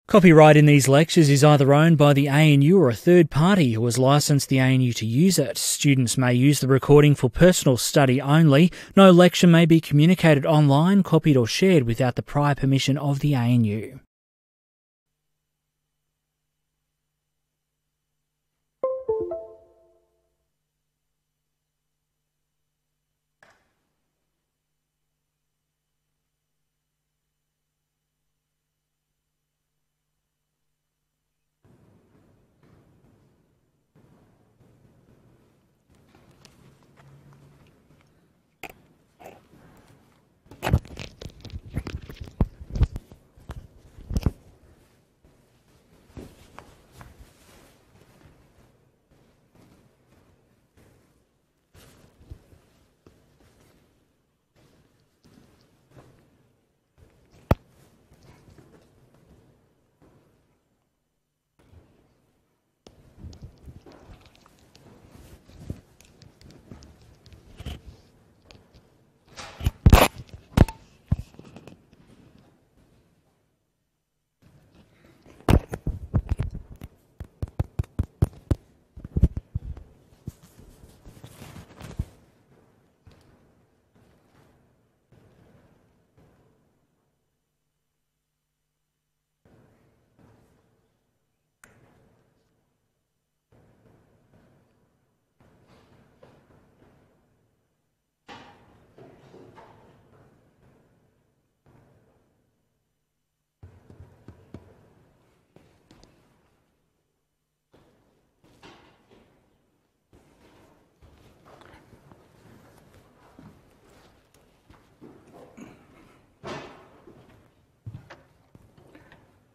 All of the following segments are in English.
Copyright in these lectures is either owned by the ANU or a third party who has licensed the ANU to use it. Students may use the recording for personal study only. No lecture may be communicated online, copied or shared without the prior permission of the ANU.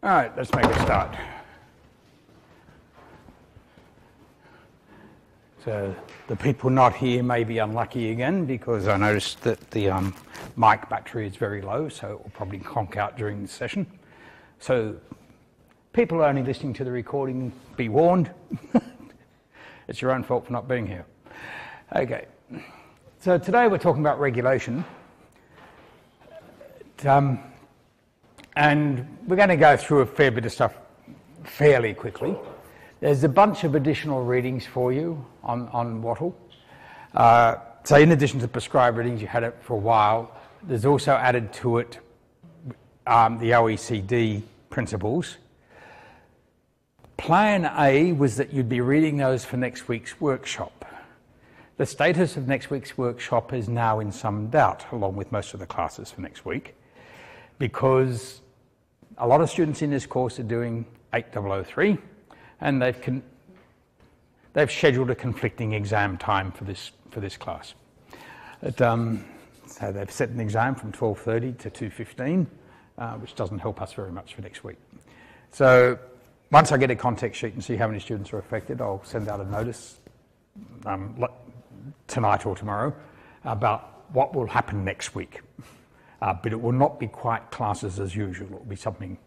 All right, let's make a start. So the people not here may be unlucky again because I noticed that the mic battery is very low, so it will probably conk out during the session. So people only listening to the recording, be warned. It's your own fault for not being here. Okay, so today we're talking about regulation. And we're going to go through a fair bit of stuff fairly quickly. There's a bunch of additional readings for you on Wattle. So in addition to prescribed readings, you had it for a while. There's also added to it the OECD principles. Plan A was that you'd be reading those for next week's workshop. The status of next week's workshop is now in some doubt, along with most of the classes for next week, because a lot of students in this course are doing 8003, and they've scheduled a conflicting exam time for this class. So they've set an exam from 12:30 to 2:15, which doesn't help us very much for next week. So once I get a context sheet and see how many students are affected, I'll send out a notice tonight or tomorrow about what will happen next week. But it will not be quite classes as usual. It will be something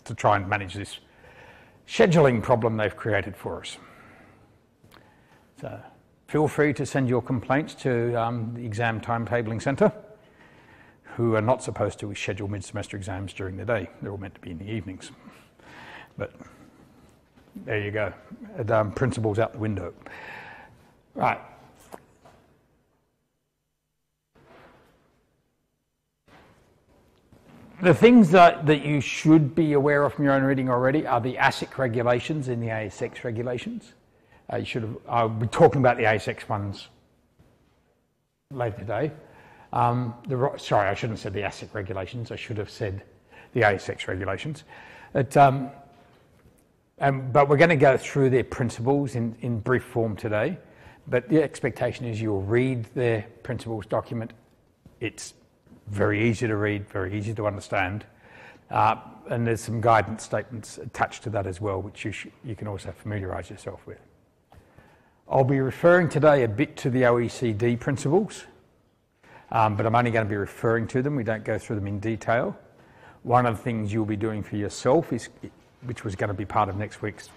to try and manage this scheduling problem they've created for us. So feel free to send your complaints to the Exam Timetabling Centre, who are not supposed to schedule mid-semester exams during the day. They're all meant to be in the evenings. But there you go. Principles out the window. Right. The things that you should be aware of from your own reading already are the ASIC regulations and the ASX regulations. I'll be talking about the ASX ones later today. Sorry, I shouldn't have said the ASIC regulations. I should have said the ASX regulations. But we're going to go through their principles in brief form today. But the expectation is you'll read their principles document. It's very easy to read, very easy to understand, and there's some guidance statements attached to that as well, which you can also familiarise yourself with. I'll be referring today a bit to the OECD principles, but I'm only going to be referring to them. We don't go through them in detail. One of the things you'll be doing for yourself, which was going to be part of next week's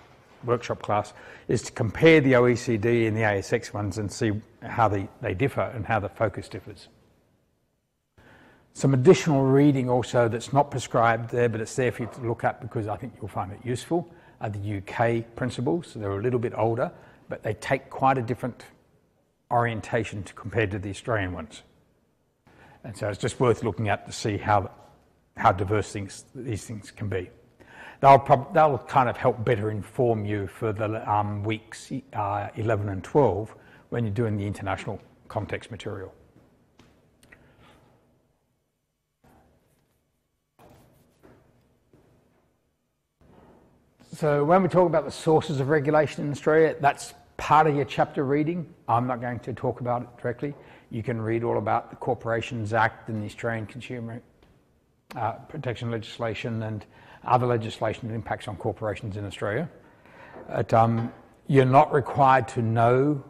workshop class, is to compare the OECD and the ASX ones and see how they differ and how the focus differs. Some additional reading also that's not prescribed there, but it's there for you to look at because I think you'll find it useful, are the UK principles. So they're a little bit older, but they take quite a different orientation compared to the Australian ones. And so it's just worth looking at to see how diverse these things can be. They'll kind of help better inform you for the weeks 11 and 12 when you're doing the international context material. So when we talk about the sources of regulation in Australia, that's part of your chapter reading. I'm not going to talk about it directly. You can read all about the Corporations Act and the Australian Consumer Protection legislation and other legislation that impacts on corporations in Australia. You're not required to know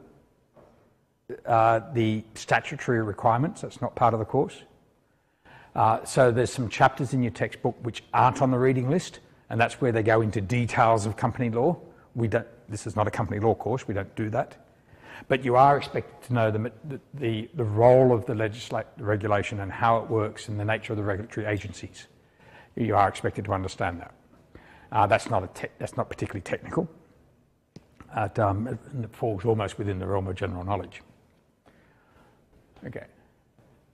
the statutory requirements. That's not part of the course. So there's some chapters in your textbook which aren't on the reading list, and that's where they go into details of company law. This is not a company law course. We don't do that. But you are expected to know the role of the regulation and how it works and the nature of the regulatory agencies. You are expected to understand that. That's not particularly technical. And it falls almost within the realm of general knowledge. Okay.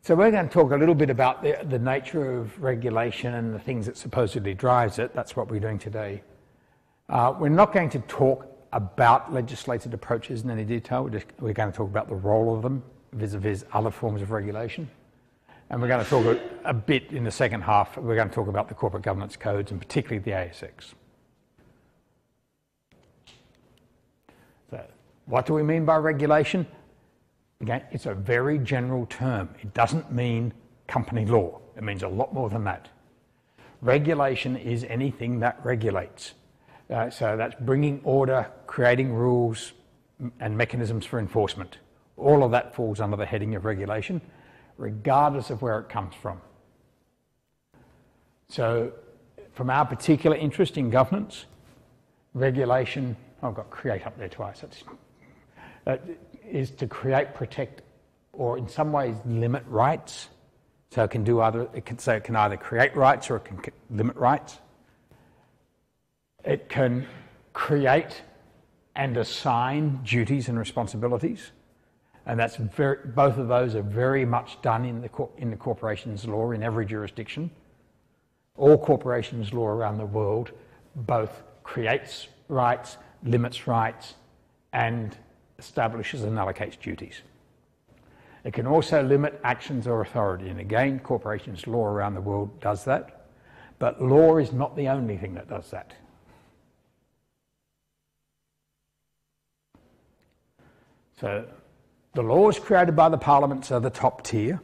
So we're going to talk a little bit about the nature of regulation and the things that supposedly drives it. That's what we're doing today. We're not going to talk about legislated approaches in any detail. We're going to talk about the role of them vis-a-vis other forms of regulation. And we're going to talk a bit in the second half. We're going to talk about the corporate governance codes and particularly the ASX. So what do we mean by regulation? Again, it's a very general term. It doesn't mean company law. It means a lot more than that. Regulation is anything that regulates. So that's bringing order, creating rules and mechanisms for enforcement. All of that falls under the heading of regulation, regardless of where it comes from. So from our particular interest in governance, regulation, I've got create up there twice, is to create, protect, or in some ways limit rights. So it can either create rights or it can limit rights. It can create and assign duties and responsibilities, and that's both of those are very much done in the corporations law in every jurisdiction. All corporations law around the world both creates rights, limits rights, and establishes and allocates duties. It can also limit actions or authority, and again, corporations law around the world does that, but law is not the only thing that does that. So the laws created by the parliaments are the top tier,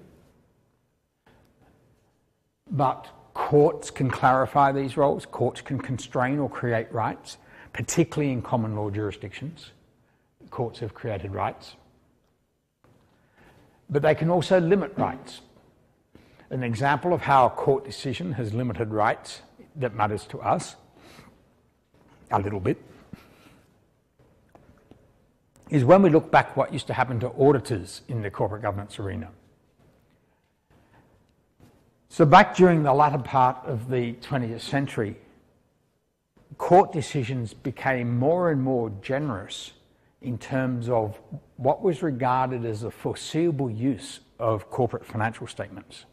but courts can clarify these roles. Courts can constrain or create rights, particularly in common law jurisdictions. Courts have created rights. But they can also limit rights. An example of how a court decision has limited rights that matters to us a little bit is when we look back what used to happen to auditors in the corporate governance arena. So back during the latter part of the 20th century, court decisions became more and more generous in terms of what was regarded as a foreseeable use of corporate financial statements.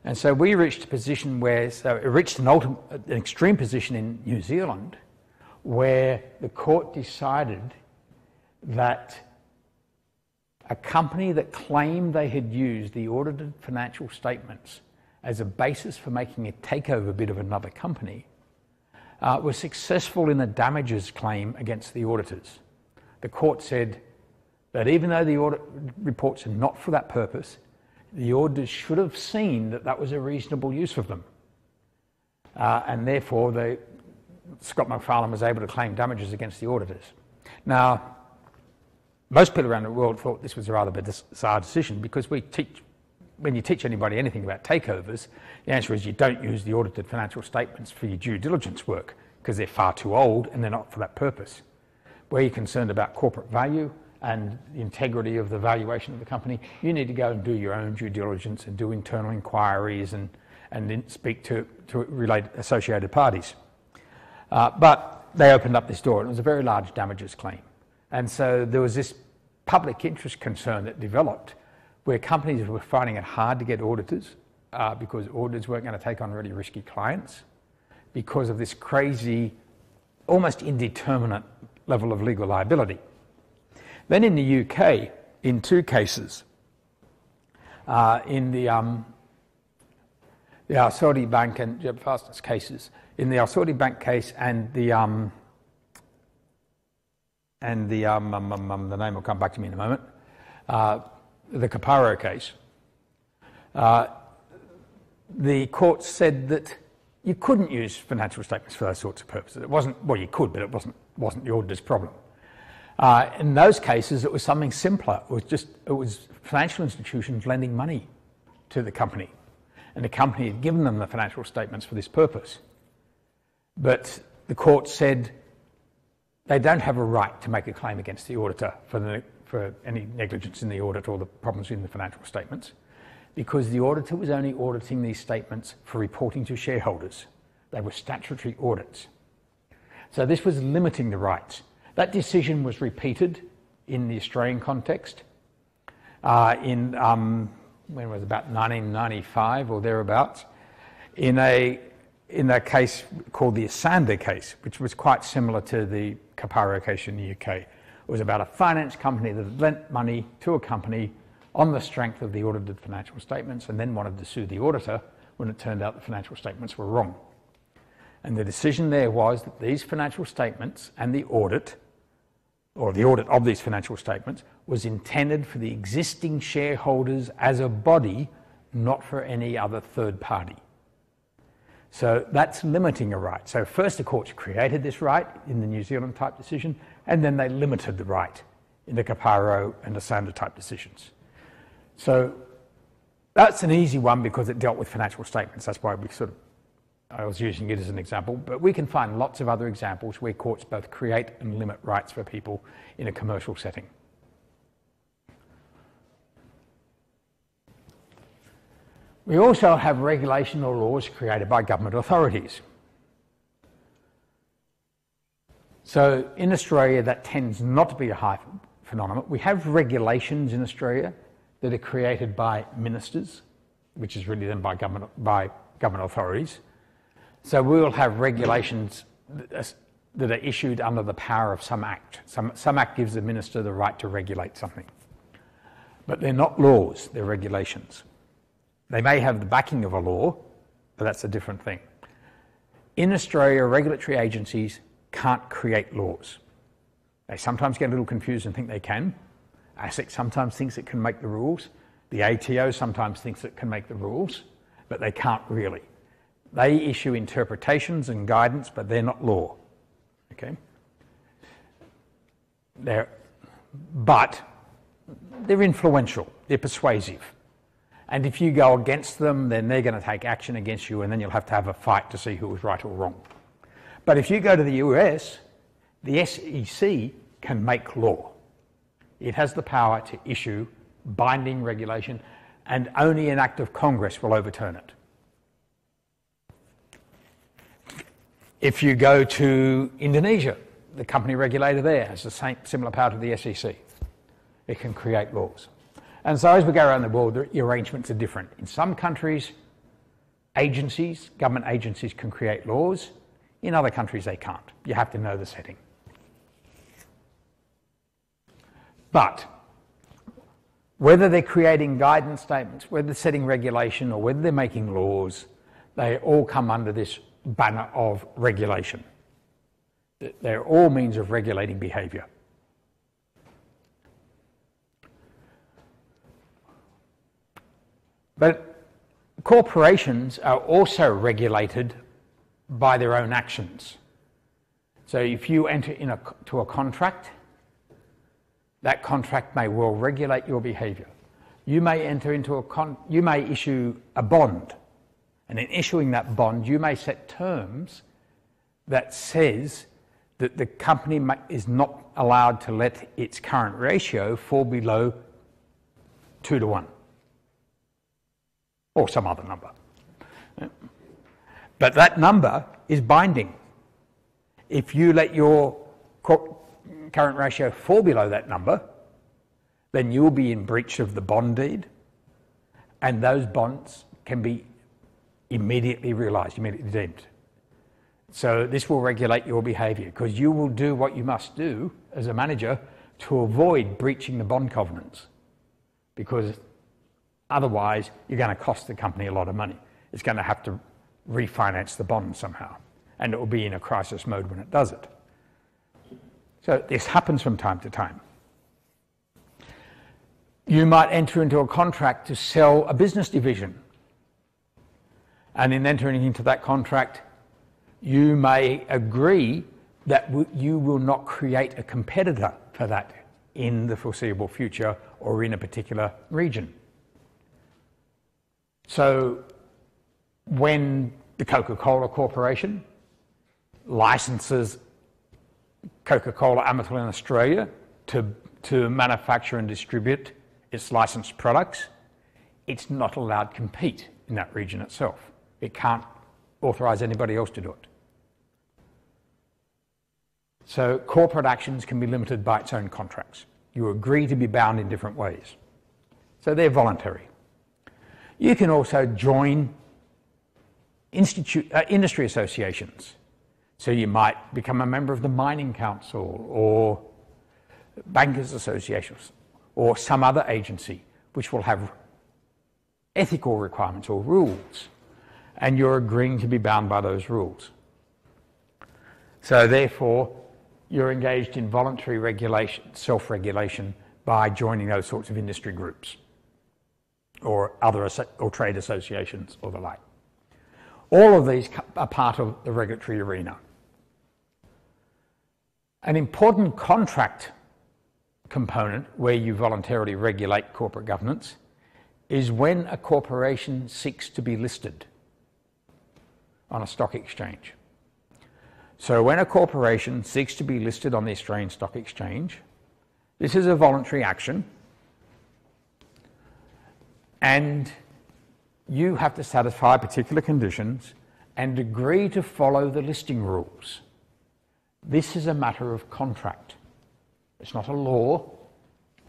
And so we reached a position where, it reached an extreme position in New Zealand where the court decided that a company that claimed they had used the audited financial statements as a basis for making a takeover bid of another company was successful in a damages claim against the auditors. The court said that even though the audit reports are not for that purpose, the auditors should have seen that that was a reasonable use of them. And therefore, Scott McFarlane was able to claim damages against the auditors. Now, most people around the world thought this was a rather bizarre decision because when you teach anybody anything about takeovers, the answer is you don't use the audited financial statements for your due diligence work because they're far too old and they're not for that purpose. Where you're concerned about corporate value and the integrity of the valuation of the company, you need to go and do your own due diligence and do internal inquiries and then speak to associated parties. But they opened up this door, and it was a very large damages claim. And so there was this public interest concern that developed where companies were finding it hard to get auditors because auditors weren't going to take on really risky clients because of this crazy, almost indeterminate level of legal liability. Then in the UK, in two cases, in the Al Saudi Bank and Jeb Fastness cases, in the Al Saudi Bank case and the name will come back to me in a moment, the Caparo case, the court said that you couldn't use financial statements for those sorts of purposes. It wasn't, well, you could, but it wasn't the auditor's problem. In those cases, it was something simpler. It was financial institutions lending money to the company, and the company had given them the financial statements for this purpose. But the court said they don't have a right to make a claim against the auditor for any negligence in the audit or the problems in the financial statements, because the auditor was only auditing these statements for reporting to shareholders. They were statutory audits. So this was limiting the rights. That decision was repeated in the Australian context when it was about 1995 or thereabouts, in a case called the Asander case, which was quite similar to the Caparo case in the UK. It was about a finance company that lent money to a company on the strength of the audited financial statements and then wanted to sue the auditor when it turned out the financial statements were wrong. And the decision there was that these financial statements and the audit, or the audit of these financial statements, was intended for the existing shareholders as a body, not for any other third party. So that's limiting a right. So first the courts created this right in the New Zealand type decision, and then they limited the right in the Caparo and Asander type decisions. So that's an easy one because it dealt with financial statements. That's why I was using it as an example, but we can find lots of other examples where courts both create and limit rights for people in a commercial setting. We also have regulation or laws created by government authorities. So in Australia, that tends not to be a high phenomenon. We have regulations in Australia that are created by ministers, which is really done by government authorities. So we will have regulations that are issued under the power of some act. Some act gives the minister the right to regulate something. But they're not laws, they're regulations. They may have the backing of a law, but that's a different thing. In Australia, regulatory agencies can't create laws. They sometimes get a little confused and think they can. ASIC sometimes thinks it can make the rules. The ATO sometimes thinks it can make the rules, but they can't really. They issue interpretations and guidance, but they're not law. Okay? But they're influential, they're persuasive. And if you go against them, then they're going to take action against you, and then you'll have to have a fight to see who was right or wrong. But if you go to the US, the SEC can make law. It has the power to issue binding regulation, and only an act of Congress will overturn it. If you go to Indonesia, the company regulator there has the similar power to the SEC. It can create laws. And so as we go around the world, the arrangements are different. In some countries, government agencies can create laws. In other countries, they can't. You have to know the setting. But whether they're creating guidance statements, whether they're setting regulation, or whether they're making laws, they all come under this banner of regulation. They're all means of regulating behaviour. But corporations are also regulated by their own actions. So if you enter into a contract, that contract may well regulate your behaviour. You may enter into you may issue a bond, and in issuing that bond, you may set terms that says that the company is not allowed to let its current ratio fall below 2 to 1 or some other number. But that number is binding. If you let your current ratio fall below that number, then you'll be in breach of the bond deed, and those bonds can be immediately realised, immediately redeemed. So this will regulate your behaviour, because you will do what you must do as a manager to avoid breaching the bond covenants, because otherwise you're going to cost the company a lot of money. It's going to have to refinance the bond somehow, and it will be in a crisis mode when it does it. So this happens from time to time. You might enter into a contract to sell a business division, and in entering into that contract, you may agree that you will not create a competitor for that in the foreseeable future or in a particular region. So when the Coca-Cola Corporation licenses Coca-Cola Amatil in Australia to manufacture and distribute its licensed products, it's not allowed to compete in that region itself. It can't authorise anybody else to do it. So corporate actions can be limited by its own contracts. You agree to be bound in different ways. So they're voluntary. You can also join industry associations. So you might become a member of the Mining Council or Bankers Associations or some other agency which will have ethical requirements or rules, and you're agreeing to be bound by those rules. So therefore, you're engaged in voluntary regulation, self-regulation, by joining those sorts of industry groups or or trade associations or the like. All of these are part of the regulatory arena. An important contract component where you voluntarily regulate corporate governance is when a corporation seeks to be listed on a stock exchange. So when a corporation seeks to be listed on the Australian Stock Exchange, this is a voluntary action, and you have to satisfy particular conditions and agree to follow the listing rules. This is a matter of contract. It's not a law,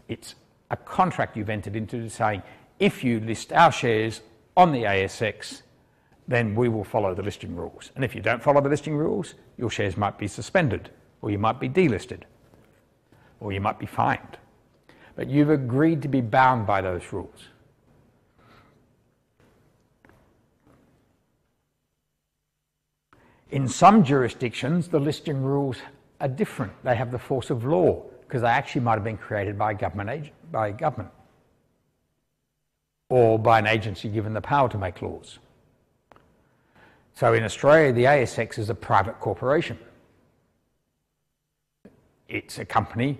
it's a contract you've entered into saying, if you list our shares on the ASX, then we will follow the listing rules. And if you don't follow the listing rules, your shares might be suspended, or you might be delisted, or you might be fined. But you've agreed to be bound by those rules. In some jurisdictions, the listing rules are different. They have the force of law, because they actually might have been created by a government or by an agency given the power to make laws. So in Australia, the ASX is a private corporation. It's a company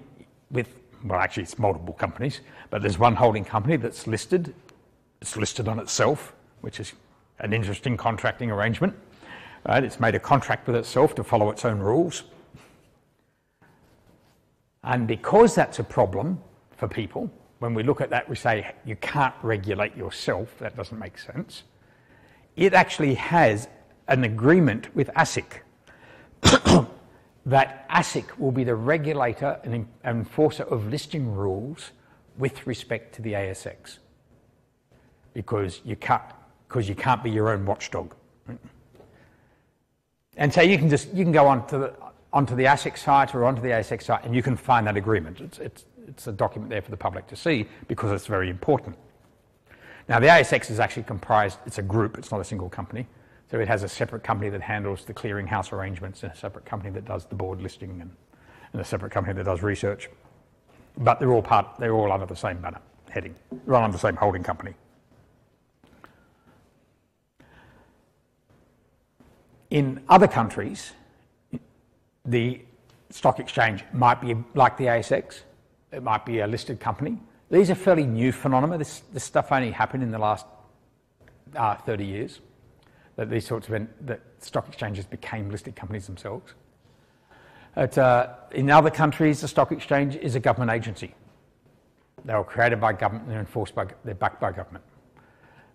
with, well, actually it's multiple companies, but there's one holding company that's listed. It's listed on itself, which is an interesting contracting arrangement. Right? It's made a contract with itself to follow its own rules. And because that's a problem for people, when we look at that, we say you can't regulate yourself. That doesn't make sense. It actually has an agreement with ASIC that ASIC will be the regulator and enforcer of listing rules with respect to the ASX, because you can't be your own watchdog. And so you can go onto the ASIC site or onto the ASX site, and you can find that agreement. It's a document there for the public to see, because it's very important. Now the ASX is actually comprised, it's a group, it's not a single company. So it has a separate company that handles the clearinghouse arrangements, and a separate company that does the board listing, and a separate company that does research. But they're all under the same banner heading, run under the same holding company. In other countries, the stock exchange might be like the ASX, it might be a listed company. These are fairly new phenomena. This stuff only happened in the last 30 years. That these sorts of that stock exchanges became listed companies themselves. In other countries, the stock exchange is a government agency. They were created by government and they're enforced by, they're backed by government.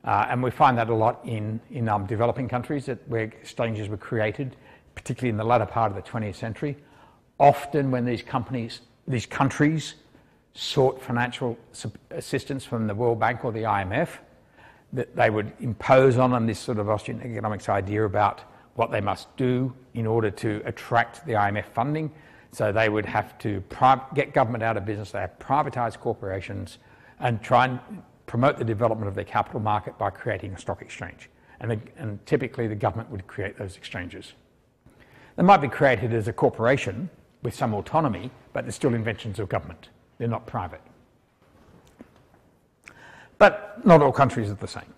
And we find that a lot in developing countries where exchanges were created, particularly in the latter part of the 20th century. Often when these countries sought financial assistance from the World Bank or the IMF, that they would impose on them this sort of Austrian economics idea about what they must do in order to attract the IMF funding. So they would have to get government out of business, they have privatised corporations and try and promote the development of their capital market by creating a stock exchange. And typically the government would create those exchanges. They might be created as a corporation with some autonomy, but they're still inventions of government. They're not private. But not all countries are the same.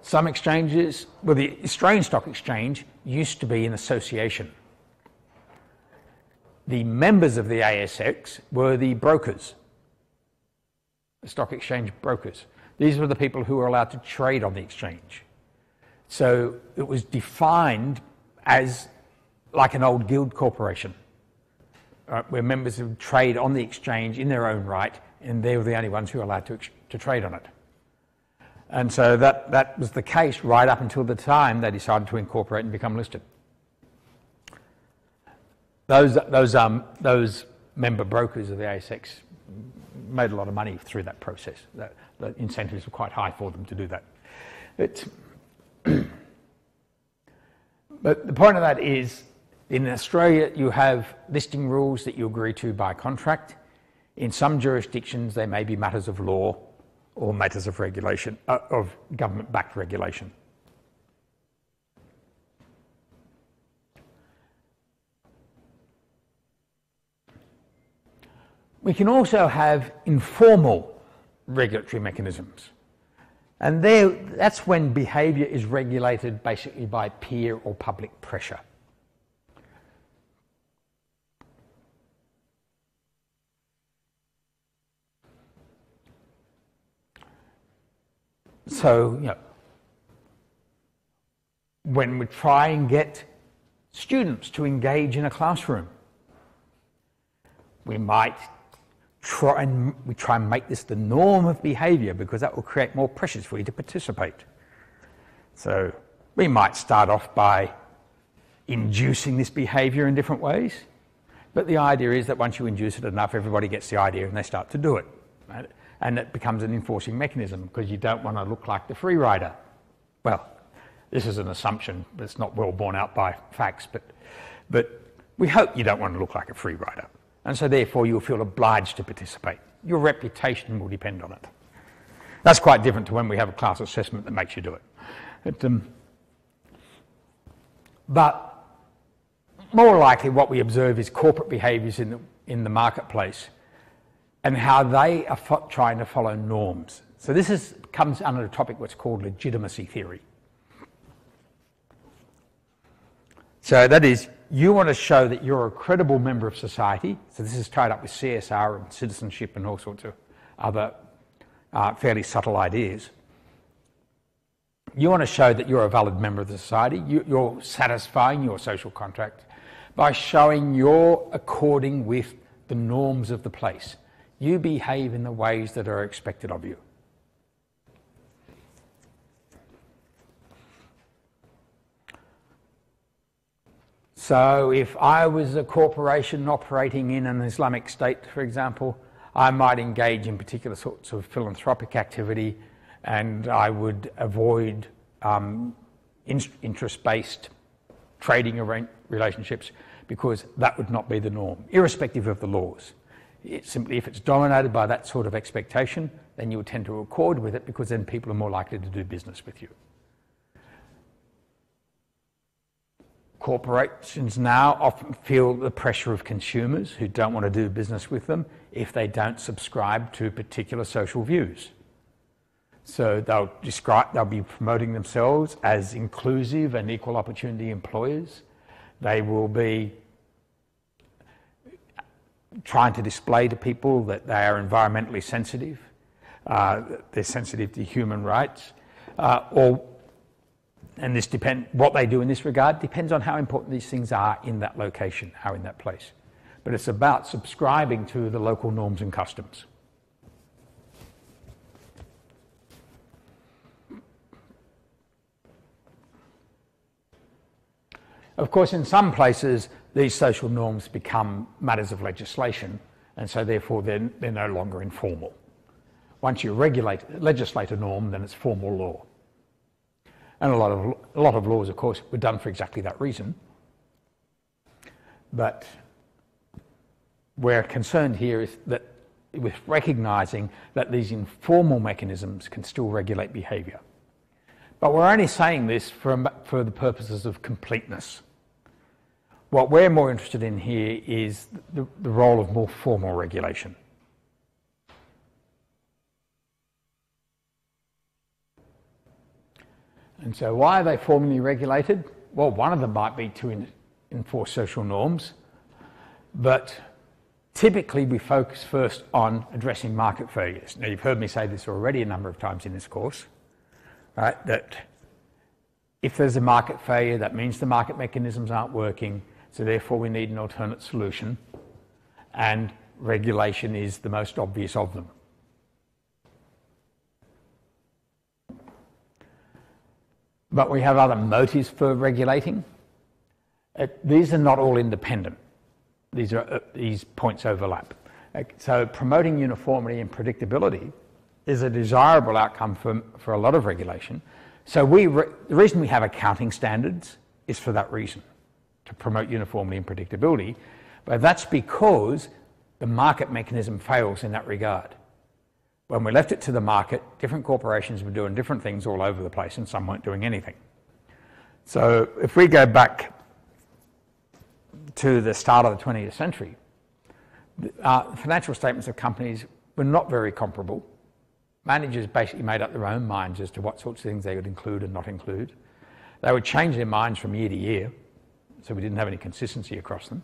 Some exchanges, well, the Australian Stock Exchange used to be an association. The members of the ASX were the brokers, the stock exchange brokers. These were the people who were allowed to trade on the exchange. So it was defined as like an old guild corporation, where members would trade on the exchange in their own right, and they were the only ones who were allowed to trade on it. And so that was the case right up until the time they decided to incorporate and become listed. Those member brokers of the ASX made a lot of money through that process. The incentives were quite high for them to do that. But the point of that is, in Australia, you have listing rules that you agree to by contract. In some jurisdictions, they may be matters of law or matters of regulation, of government-backed regulation. We can also have informal regulatory mechanisms. And that's when behaviour is regulated basically by peer or public pressure. So, when we try and get students to engage in a classroom, we might try and make this the norm of behaviour, because that will create more pressures for you to participate. So we might start off by inducing this behaviour in different ways, but the idea is that once you induce it enough, everybody gets the idea and they start to do it. Right? And it becomes an enforcing mechanism, because you don't want to look like the free rider. Well, this is an assumption, but it's not well borne out by facts, but we hope you don't want to look like a free rider. And so therefore you'll feel obliged to participate. Your reputation will depend on it. That's quite different to when we have a class assessment that makes you do it. But more likely what we observe is corporate behaviours in the marketplace and how they are trying to follow norms. So this comes under a topic what's called legitimacy theory. So that is, you want to show that you're a credible member of society. So this is tied up with CSR and citizenship and all sorts of other fairly subtle ideas. You want to show that you're a valid member of the society. You're satisfying your social contract by showing you're according with the norms of the place. You behave in the ways that are expected of you. So if I was a corporation operating in an Islamic state, for example, I might engage in particular sorts of philanthropic activity, and I would avoid interest-based trading relationships, because that would not be the norm, irrespective of the laws. Simply, if it's dominated by that sort of expectation, then you would tend to accord with it, because then people are more likely to do business with you. Corporations now often feel the pressure of consumers who don't want to do business with them if they don't subscribe to particular social views. So they'll be promoting themselves as inclusive and equal opportunity employers. They will be trying to display to people that they are environmentally sensitive, they're sensitive to human rights, or And what they do in this regard depends on how important these things are in that location, how in that place. But it's about subscribing to the local norms and customs. Of course, in some places, these social norms become matters of legislation, and so therefore they're no longer informal. Once you legislate a norm, then it's formal law. And a lot of laws, of course, were done for exactly that reason. But we're concerned here is that with recognising that these informal mechanisms can still regulate behaviour. But we're only saying this for the purposes of completeness. What we're more interested in here is the role of more formal regulation. And so why are they formally regulated? Well, one of them might be to enforce social norms, but typically we focus first on addressing market failures. Now, you've heard me say this already a number of times in this course, right? That if there's a market failure, that means the market mechanisms aren't working, so therefore we need an alternate solution, and regulation is the most obvious of them. But we have other motives for regulating. These are not all independent. These points overlap. So promoting uniformity and predictability is a desirable outcome for a lot of regulation. So the reason we have accounting standards is for that reason, to promote uniformity and predictability. But that's because the market mechanism fails in that regard. When we left it to the market, different corporations were doing different things all over the place, and some weren't doing anything. So if we go back to the start of the 20th century, financial statements of companies were not very comparable. Managers basically made up their own minds as to what sorts of things they would include and not include. They would change their minds from year to year, so we didn't have any consistency across them.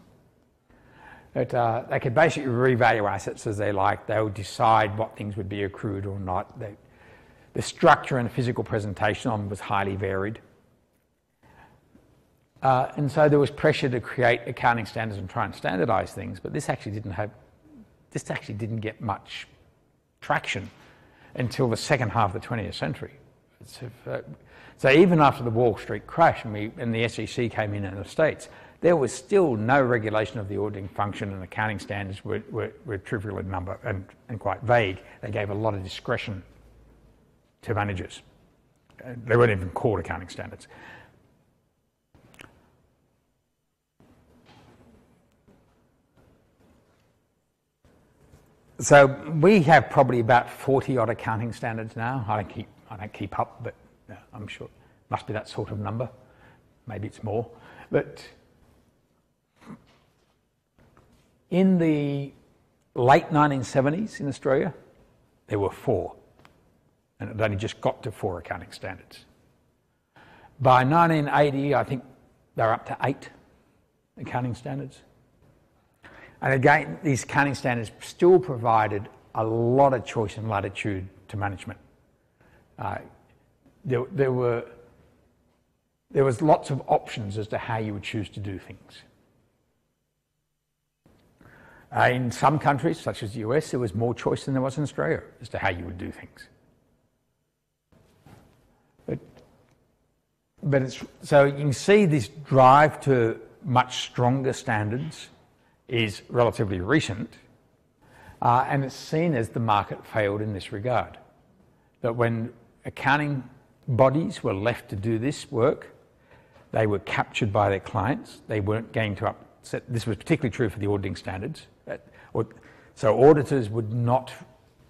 But they could basically revalue assets as they liked. They would decide what things would be accrued or not. The structure and the physical presentation on them was highly varied. And so there was pressure to create accounting standards and try and standardise things, but this actually didn't get much traction until the second half of the 20th century. So even after the Wall Street crash and the SEC came in the States, there was still no regulation of the auditing function, and accounting standards were trivial in number and quite vague. They gave a lot of discretion to managers. They weren't even called accounting standards. So we have probably about 40 odd accounting standards now. I don't keep up, but I'm sure it must be that sort of number. Maybe it's more. But in the late 1970s in Australia, there were 4, and it only just got to 4 accounting standards. By 1980, I think they're up to 8 accounting standards. And again, these accounting standards still provided a lot of choice and latitude to management. There was lots of options as to how you would choose to do things. In some countries, such as the US, there was more choice than there was in Australia as to how you would do things. So you can see this drive to much stronger standards is relatively recent, and it's seen as the market failed in this regard. That when accounting bodies were left to do this work, they were captured by their clients. They weren't going to upset. This was particularly true for the auditing standards. So auditors would not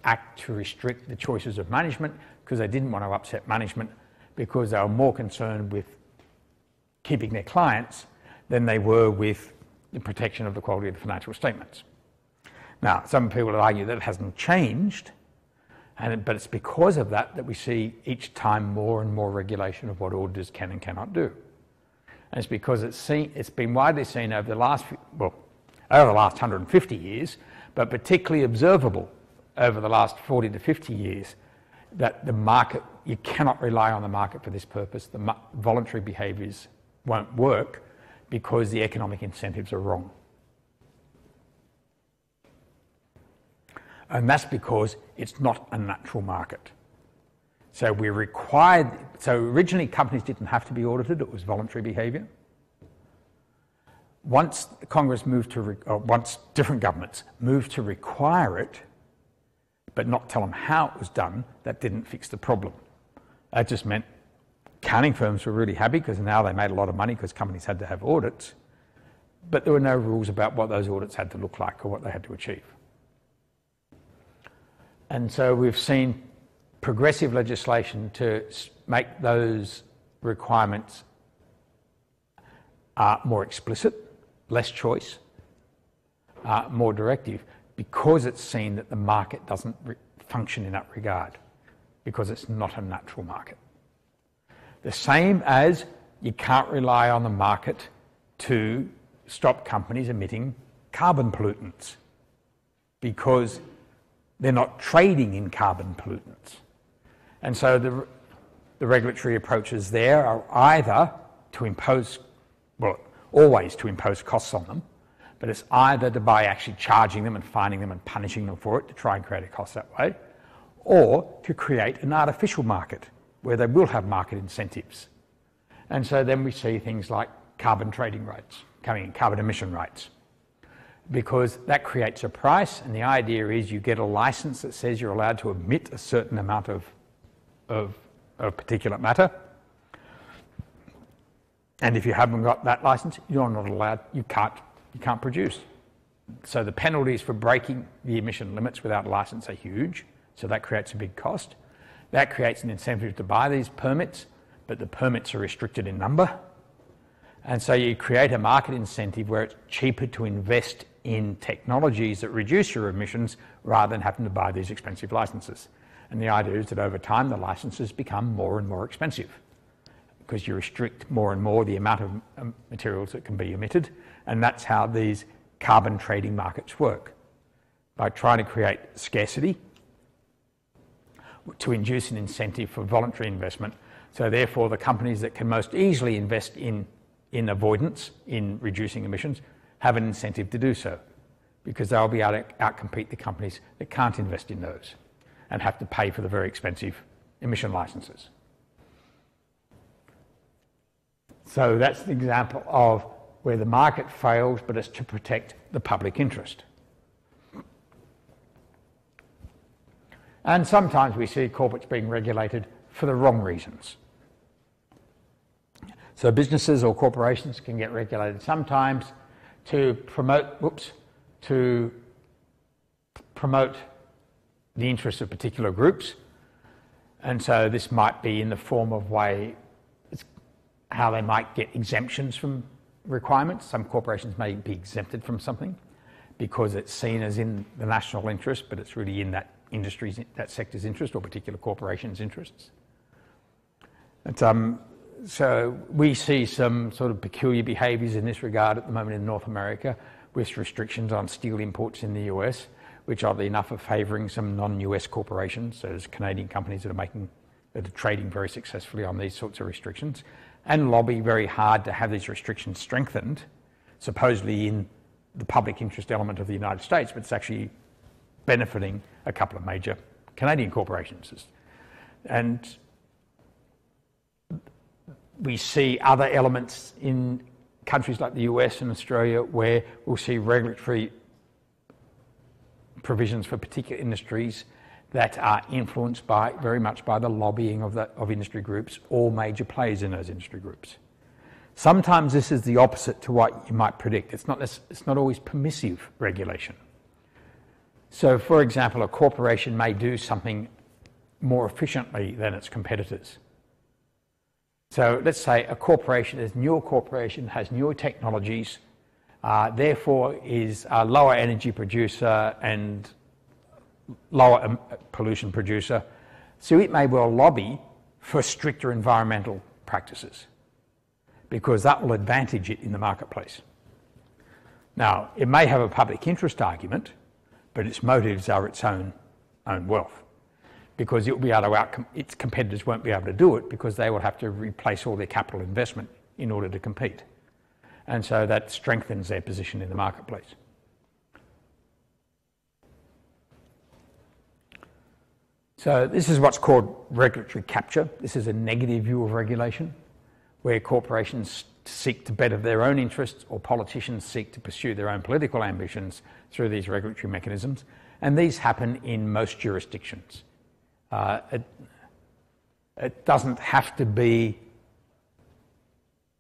act to restrict the choices of management because they didn't want to upset management, because they were more concerned with keeping their clients than they were with the protection of the quality of the financial statements. Now, some people would argue that it hasn't changed, but it's because of that we see each time more and more regulation of what auditors can and cannot do. And it's because it's been widely seen over the last 150 years, but particularly observable over the last 40 to 50 years, that the market you cannot rely on the market for this purpose. The voluntary behaviours won't work because the economic incentives are wrong. And that's because it's not a natural market. So originally companies didn't have to be audited, it was voluntary behaviour. Once once different governments moved to require it, but not tell them how it was done, that didn't fix the problem. That just meant accounting firms were really happy because now they made a lot of money because companies had to have audits, but there were no rules about what those audits had to look like or what they had to achieve. And so we've seen progressive legislation to make those requirements more explicit, less choice, more directive, because it's seen that the market doesn't function in that regard, because it's not a natural market. The same as you can't rely on the market to stop companies emitting carbon pollutants, because they're not trading in carbon pollutants. And so the regulatory approaches there are either to impose, well, always to impose costs on them, but it's either by actually charging them and fining them and punishing them for it to try and create a cost that way, or to create an artificial market where they will have market incentives. And so then we see things like carbon trading rates, carbon emission rates, because that creates a price, and the idea is you get a license that says you're allowed to emit a certain amount of particulate matter, and if you haven't got that license, you're not allowed, you can't produce. So the penalties for breaking the emission limits without a license are huge, so that creates a big cost. That creates an incentive to buy these permits, but the permits are restricted in number. And so you create a market incentive where it's cheaper to invest in technologies that reduce your emissions rather than having to buy these expensive licenses. And the idea is that over time the licenses become more and more expensive because you restrict more and more the amount of materials that can be emitted. And that's how these carbon trading markets work. By trying to create scarcity to induce an incentive for voluntary investment. So therefore the companies that can most easily invest in avoidance, in reducing emissions, have an incentive to do so, because they'll be able to outcompete the companies that can't invest in those and have to pay for the very expensive emission licenses. So that's the example of where the market fails, but it's to protect the public interest. And sometimes we see corporates being regulated for the wrong reasons. So businesses or corporations can get regulated sometimes to promote the interests of particular groups. And so this might be in the form of how they might get exemptions from requirements. Some corporations may be exempted from something because it's seen as in the national interest, but it's really in that industry's, that sector's interest or particular corporation's interests. And, so we see some sort of peculiar behaviours in this regard at the moment in North America, with restrictions on steel imports in the US, which oddly enough are favouring some non-US corporations. So there's Canadian companies that are trading very successfully on these sorts of restrictions, and lobby very hard to have these restrictions strengthened, supposedly in the public interest element of the United States, but it's actually benefiting a couple of major Canadian corporations. And we see other elements in countries like the US and Australia where we'll see regulatory provisions for particular industries that are influenced very much by the lobbying of industry groups or major players in those industry groups. Sometimes this is the opposite to what you might predict. It's not always permissive regulation. So, for example, a corporation may do something more efficiently than its competitors. So let's say a corporation has newer technologies, therefore is a lower energy producer and lower pollution producer. So it may well lobby for stricter environmental practices because that will advantage it in the marketplace. Now, it may have a public interest argument, but its motives are its own wealth. because it will be able to its competitors won't be able to do it because they will have to replace all their capital investment in order to compete. And so that strengthens their position in the marketplace. So this is what's called regulatory capture. This is a negative view of regulation, where corporations seek to better their own interests or politicians seek to pursue their own political ambitions through these regulatory mechanisms. And these happen in most jurisdictions. It doesn't have to be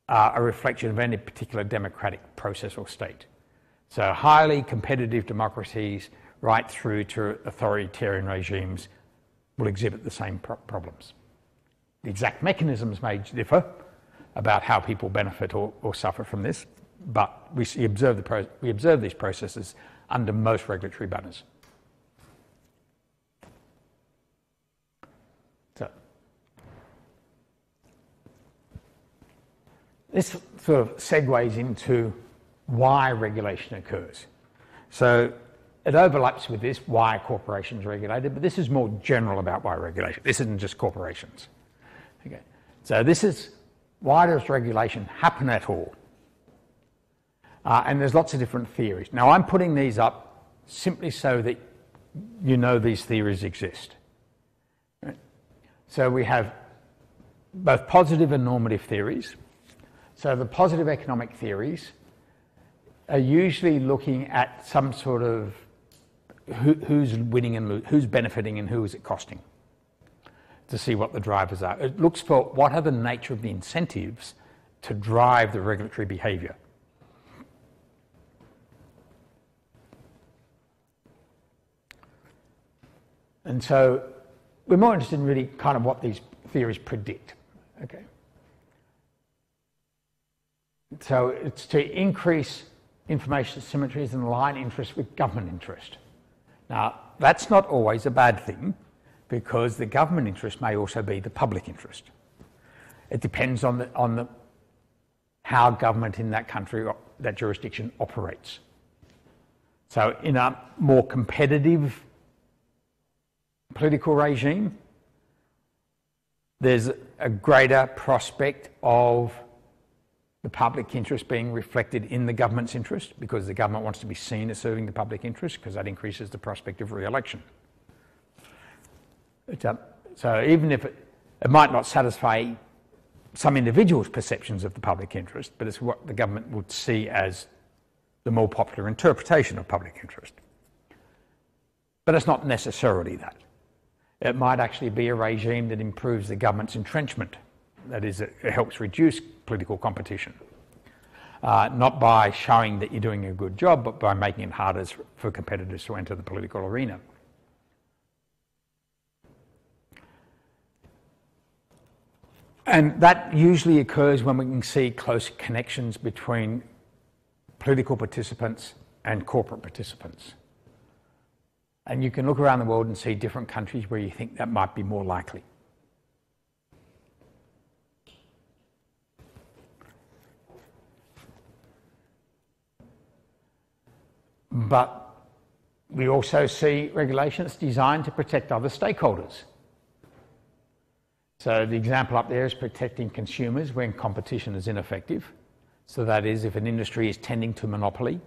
a reflection of any particular democratic process or state. So highly competitive democracies right through to authoritarian regimes will exhibit the same problems. The exact mechanisms may differ about how people benefit or suffer from this, but we observe these processes under most regulatory banners. So this sort of segues into why regulation occurs. So it overlaps with this, why corporations are regulated, but this is more general about why regulation. This isn't just corporations. Okay. So this is, why does regulation happen at all? And there's lots of different theories. Now I'm putting these up simply so that you know these theories exist. Right? So we have both positive and normative theories. So the positive economic theories are usually looking at some sort of who's winning and who's benefiting and who is it costing, to see what the drivers are. It looks for what are the nature of the incentives to drive the regulatory behaviour. And so we're more interested in really kind of what these theories predict. Okay. So it's to increase information symmetries and align interest with government interest. Now, that's not always a bad thing, because the government interest may also be the public interest. It depends on how government in that country or that jurisdiction operates. So in a more competitive political regime, there's a greater prospect of the public interest being reflected in the government's interest, because the government wants to be seen as serving the public interest, because that increases the prospect of re-election. So even if it might not satisfy some individuals' perceptions of the public interest, but it's what the government would see as the more popular interpretation of public interest. But it's not necessarily that. It might actually be a regime that improves the government's entrenchment. That is, it helps reduce political competition. Not by showing that you're doing a good job, but by making it harder for competitors to enter the political arena. And that usually occurs when we can see close connections between political participants and corporate participants. And you can look around the world and see different countries where you think that might be more likely. But we also see regulations designed to protect other stakeholders. So the example up there is protecting consumers when competition is ineffective. So that is, if an industry is tending to monopoly,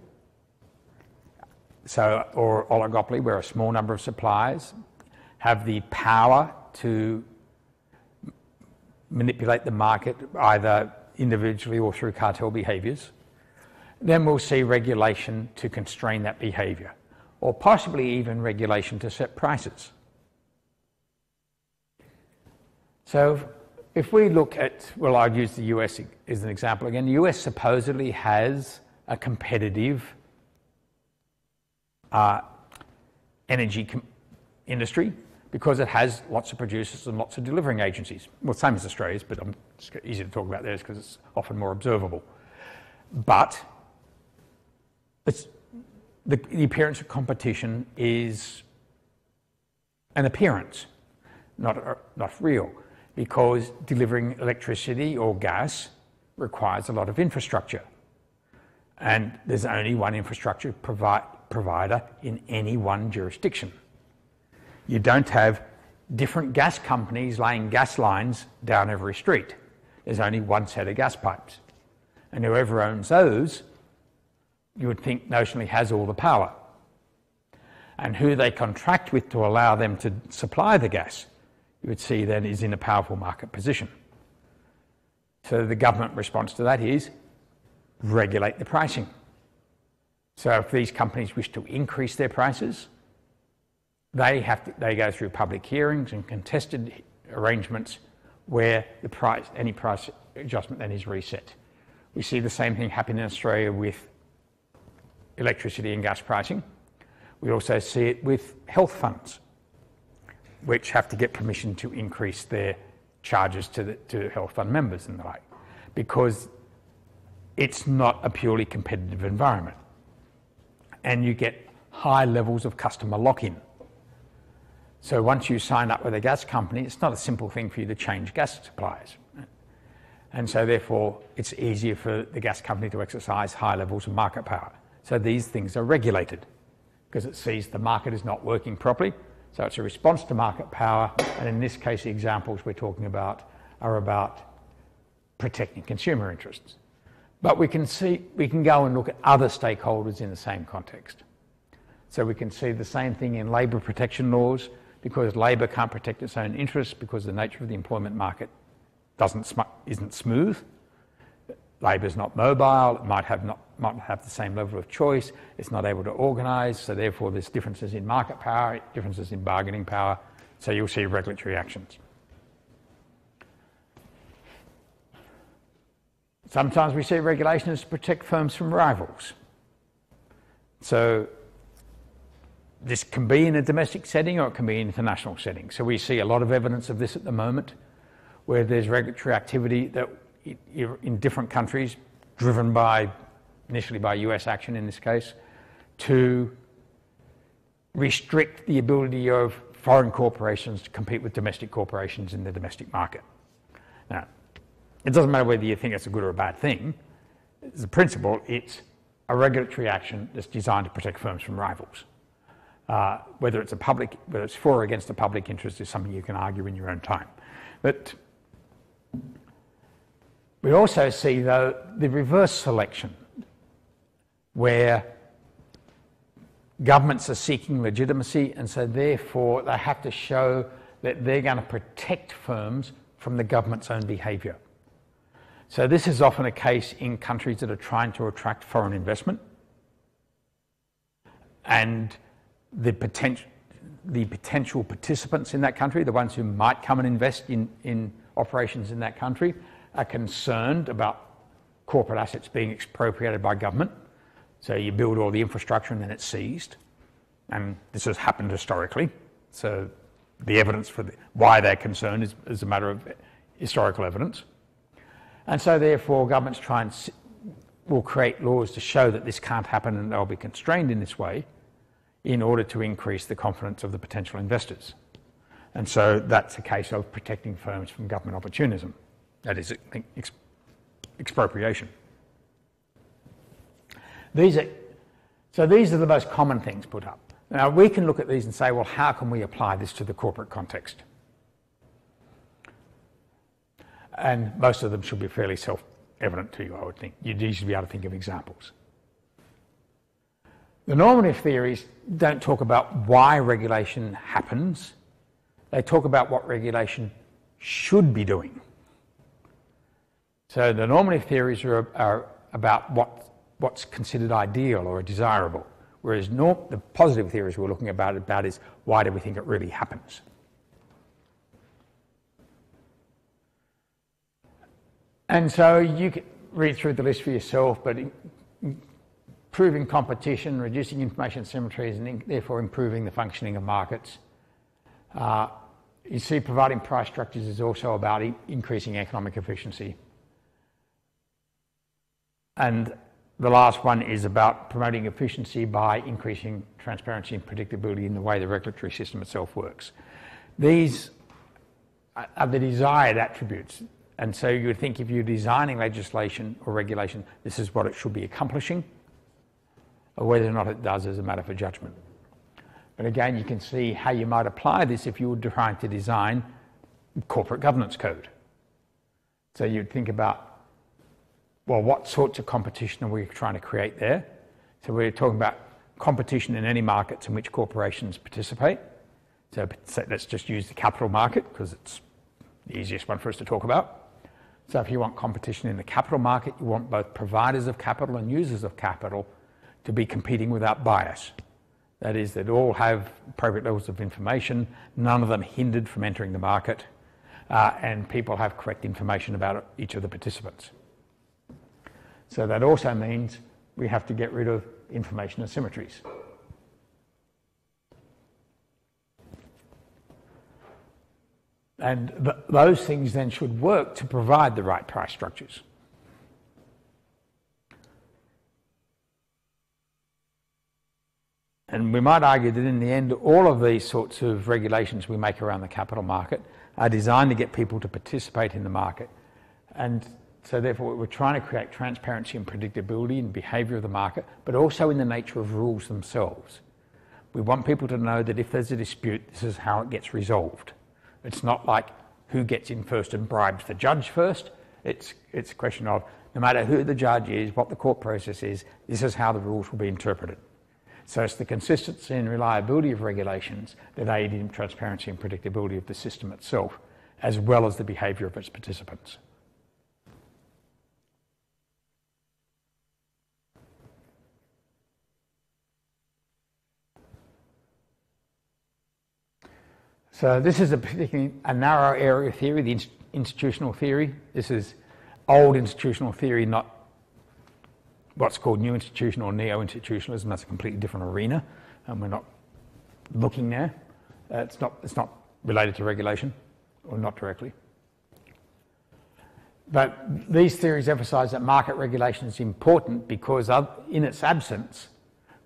or oligopoly, where a small number of suppliers have the power to manipulate the market either individually or through cartel behaviours, then we'll see regulation to constrain that behaviour, or possibly even regulation to set prices. So if we look at, well, I'd use the US as an example again. The US supposedly has a competitive energy industry because it has lots of producers and lots of delivering agencies. Well, same as Australia's, but it's easy to talk about theirs because it's often more observable. But it's, the appearance of competition is an appearance, not real, because delivering electricity or gas requires a lot of infrastructure. And there's only one infrastructure provider in any one jurisdiction. You don't have different gas companies laying gas lines down every street. There's only one set of gas pipes. And whoever owns those, you would think notionally has all the power. And who they contract with to allow them to supply the gas, you would see then is in a powerful market position. So the government response to that is regulate the pricing. So if these companies wish to increase their prices, they go through public hearings and contested arrangements where any price adjustment then is reset. We see the same thing happen in Australia with electricity and gas pricing. We also see it with health funds, which have to get permission to increase their charges to health fund members and the like, because it's not a purely competitive environment. And you get high levels of customer lock-in. So once you sign up with a gas company, it's not a simple thing for you to change gas suppliers. And so therefore, it's easier for the gas company to exercise high levels of market power. So these things are regulated because it sees the market is not working properly. So it's a response to market power. And in this case, the examples we're talking about are about protecting consumer interests. But we can go and look at other stakeholders in the same context. So we can see the same thing in labour protection laws, because labour can't protect its own interests because the nature of the employment market isn't smooth. Labour's not mobile, it might not have the same level of choice, it's not able to organise, so therefore there's differences in market power, differences in bargaining power, so you'll see regulatory actions. Sometimes we see regulations to protect firms from rivals. So this can be in a domestic setting or it can be in an international setting. So we see a lot of evidence of this at the moment, where there's regulatory activity that in different countries, driven initially by US action in this case, to restrict the ability of foreign corporations to compete with domestic corporations in the domestic market. Now, it doesn't matter whether you think it's a good or a bad thing. As a principle, it's a regulatory action that's designed to protect firms from rivals. Whether it's for or against the public interest is something you can argue in your own time. But we also see, though, the reverse selection, where governments are seeking legitimacy, and so therefore they have to show that they're going to protect firms from the government's own behaviour. So this is often a case in countries that are trying to attract foreign investment, and the potential participants in that country, the ones who might come and invest in operations in that country, are concerned about corporate assets being expropriated by government. So you build all the infrastructure and then it's seized. And this has happened historically. So the evidence for why they're concerned is a matter of historical evidence. And so therefore governments will create laws to show that this can't happen and they'll be constrained in this way in order to increase the confidence of the potential investors. And so that's a case of protecting firms from government opportunism. That is expropriation. These are the most common things put up. Now we can look at these and say, well, how can we apply this to the corporate context? And most of them should be fairly self-evident to you, I would think. You'd usually be able to think of examples. The normative theories don't talk about why regulation happens. They talk about what regulation should be doing. So the normative theories are about what's considered ideal or desirable, whereas the positive theories we're looking about is why do we think it really happens. And so you can read through the list for yourself, but improving competition, reducing information asymmetries, and therefore improving the functioning of markets. You see providing price structures is also about increasing economic efficiency. And the last one is about promoting efficiency by increasing transparency and predictability in the way the regulatory system itself works. These are the desired attributes. And so you would think if you're designing legislation or regulation, this is what it should be accomplishing, or whether or not it does is a matter for judgment. But again, you can see how you might apply this if you were trying to design corporate governance code. So you'd think about, well, what sorts of competition are we trying to create there? So we're talking about competition in any markets in which corporations participate. So let's just use the capital market because it's the easiest one for us to talk about. So if you want competition in the capital market, you want both providers of capital and users of capital to be competing without bias. That is, that all have appropriate levels of information, none of them hindered from entering the market, and people have correct information about each of the participants. So that also means we have to get rid of information asymmetries. And those things then should work to provide the right price structures. And we might argue that in the end, all of these sorts of regulations we make around the capital market are designed to get people to participate in the market. And so therefore we're trying to create transparency and predictability in behaviour of the market, but also in the nature of rules themselves. We want people to know that if there's a dispute, this is how it gets resolved. It's not like who gets in first and bribes the judge first. It's a question of no matter who the judge is, what the court process is, this is how the rules will be interpreted. So it's the consistency and reliability of regulations that aid in transparency and predictability of the system itself, as well as the behaviour of its participants. So this is particularly a narrow area of theory, the institutional theory. This is old institutional theory, not what's called new institutional or neo-institutionalism. That's a completely different arena, and we're not looking there. It's not related to regulation, or not directly. But these theories emphasise that market regulation is important because in its absence,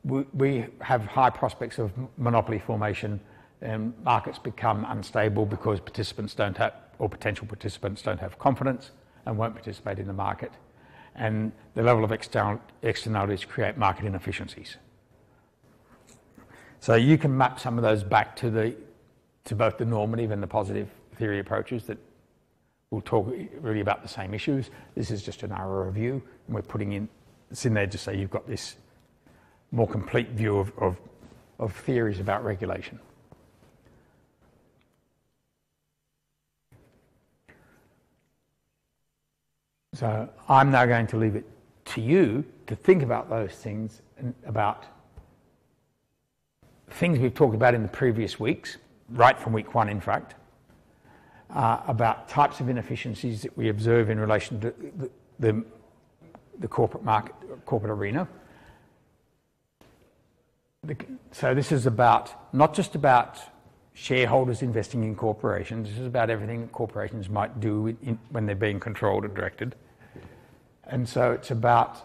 we have high prospects of monopoly formation, and markets become unstable because participants don't have, or potential participants don't have confidence and won't participate in the market. And the level of externalities create market inefficiencies. So you can map some of those back to both the normative and the positive theory approaches that will talk really about the same issues. This is just an narrow review, and we're putting in, it's in there to say you've got this more complete view of theories about regulation. So I'm now going to leave it to you to think about those things and about things we've talked about in the previous weeks, right from week 1 in fact, about types of inefficiencies that we observe in relation to the corporate market, corporate arena. So this is about, not just about shareholders investing in corporations, this is about everything that corporations might do when they're being controlled and directed. And so it's about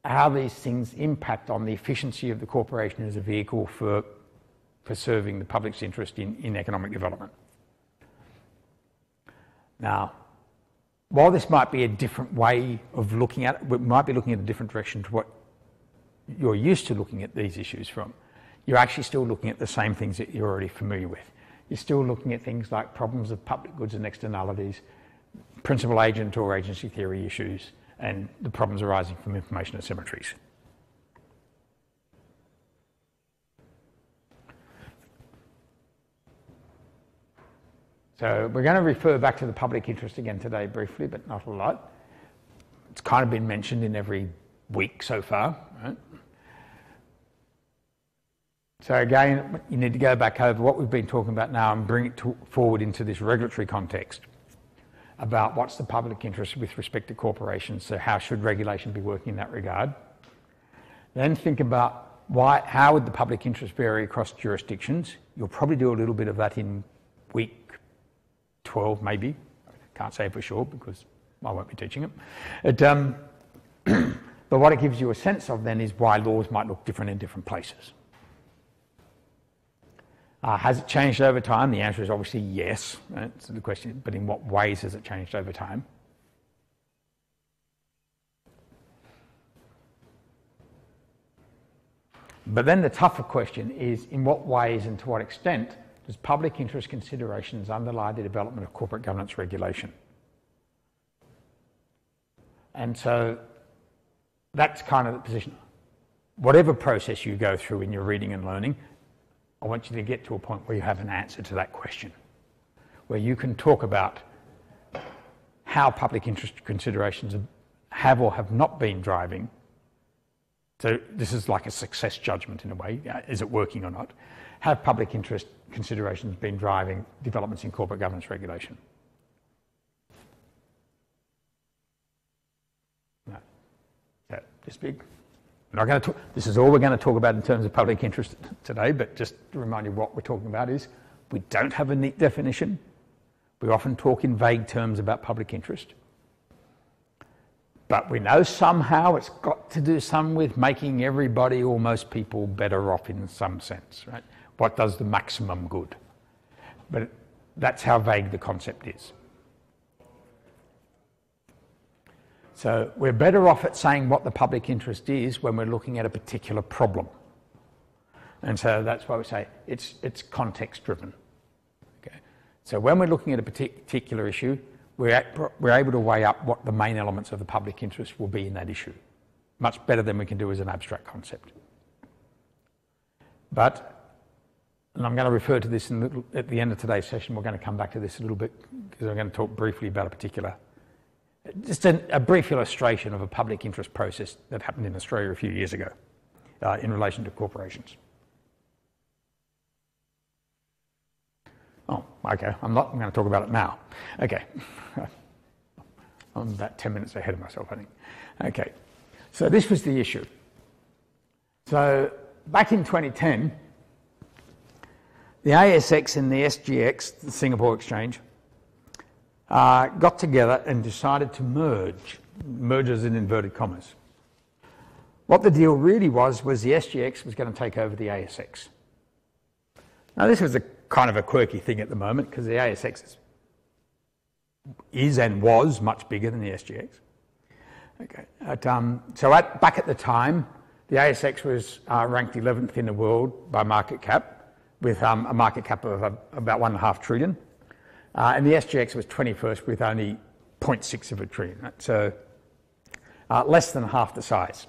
how these things impact on the efficiency of the corporation as a vehicle for serving the public's interest in economic development. Now, while this might be a different way of looking at it, we might be looking at a different direction to what you're used to looking at these issues from, you're actually still looking at the same things that you're already familiar with. You're still looking at things like problems of public goods and externalities, principal agent or agency theory issues, and the problems arising from information asymmetries. So we're going to refer back to the public interest again today briefly, but not a lot. It's kind of been mentioned in every week so far, right? So again, you need to go back over what we've been talking about now and bring it forward into this regulatory context about what's the public interest with respect to corporations, so how should regulation be working in that regard. Then think about how would the public interest vary across jurisdictions. You'll probably do a little bit of that in week 12 maybe. Can't say for sure because I won't be teaching it. But what it gives you a sense of then is why laws might look different in different places. Has it changed over time? The answer is obviously yes. Right? So the question, but in what ways has it changed over time? But then the tougher question is, in what ways and to what extent does public interest considerations underlie the development of corporate governance regulation? And so that's kind of the position. Whatever process you go through in your reading and learning, I want you to get to a point where you have an answer to that question, where you can talk about how public interest considerations have or have not been driving. So this is like a success judgment in a way. Is it working or not? Have public interest considerations been driving developments in corporate governance regulation? No. So this big. We're not going to talk, this is all we're going to talk about in terms of public interest today, but just to remind you what we're talking about is we don't have a neat definition. We often talk in vague terms about public interest. But we know somehow it's got to do some with making everybody or most people better off in some sense, right? What does the maximum good? But that's how vague the concept is. So we're better off at saying what the public interest is when we're looking at a particular problem. And so that's why we say it's context driven. Okay. So when we're looking at a particular issue, we're able to weigh up what the main elements of the public interest will be in that issue. Much better than we can do as an abstract concept. But, and I'm going to refer to this at the end of today's session, we're going to come back to this a little bit because I'm going to talk briefly about a particular, just a brief illustration of a public interest process that happened in Australia a few years ago in relation to corporations. Oh, okay, I'm going to talk about it now. Okay, I'm about 10 minutes ahead of myself, I think. Okay, so this was the issue. So back in 2010, the ASX and the SGX, the Singapore Exchange, got together and decided to merge. Mergers in inverted commas. What the deal really was the SGX was going to take over the ASX. Now this was a kind of a quirky thing at the moment because the ASX is and was much bigger than the SGX. Okay. Back at the time, the ASX was ranked 11th in the world by market cap, with a market cap of about 1.5 trillion. And the SGX was 21st with only 0.6 of a trillion, right? So less than half the size.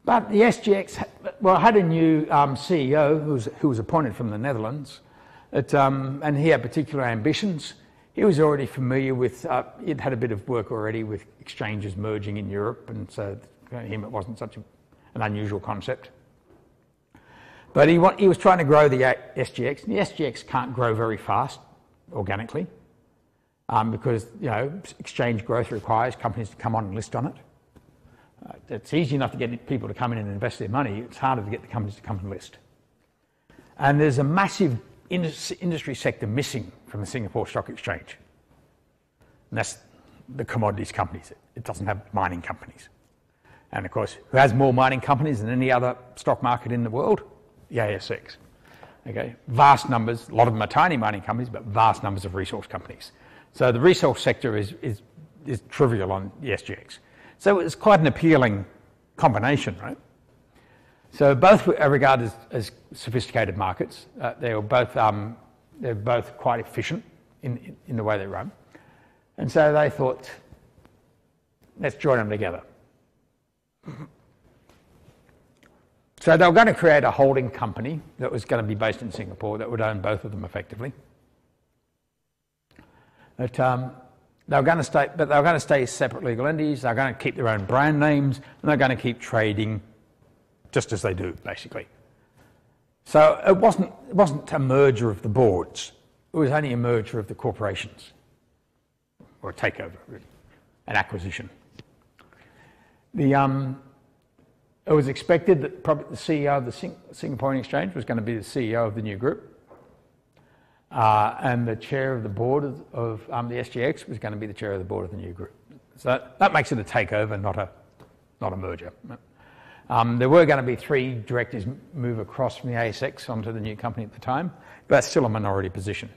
But the SGX had a new CEO who was appointed from the Netherlands, and he had particular ambitions. He was already familiar with, he'd had a bit of work already with exchanges merging in Europe, and so for him it wasn't such an unusual concept. But he was trying to grow the SGX, and the SGX can't grow very fast organically because exchange growth requires companies to come on and list on it. It's easy enough to get people to come in and invest their money. It's harder to get the companies to come and list. And there's a massive industry sector missing from the Singapore Stock Exchange. And that's the commodities companies. It doesn't have mining companies. And of course, who has more mining companies than any other stock market in the world? The ASX. Okay, vast numbers, a lot of them are tiny mining companies, but vast numbers of resource companies. So the resource sector is trivial on the SGX. So it's quite an appealing combination, right? So both are regarded as sophisticated markets. They're both quite efficient in the way they run. And so they thought, let's join them together. So they were going to create a holding company that was going to be based in Singapore that would own both of them effectively. But they were going to stay separate legal entities. They were going to keep their own brand names, and they're going to keep trading just as they do, basically. So it wasn't a merger of the boards. It was only a merger of the corporations, or a takeover, really, an acquisition. It was expected that probably the CEO of the Singaporean Exchange was going to be the CEO of the new group. And the chair of the board of the SGX was going to be the chair of the board of the new group. So that makes it a takeover, not a merger. There were going to be 3 directors move across from the ASX onto the new company at the time, but that's still a minority position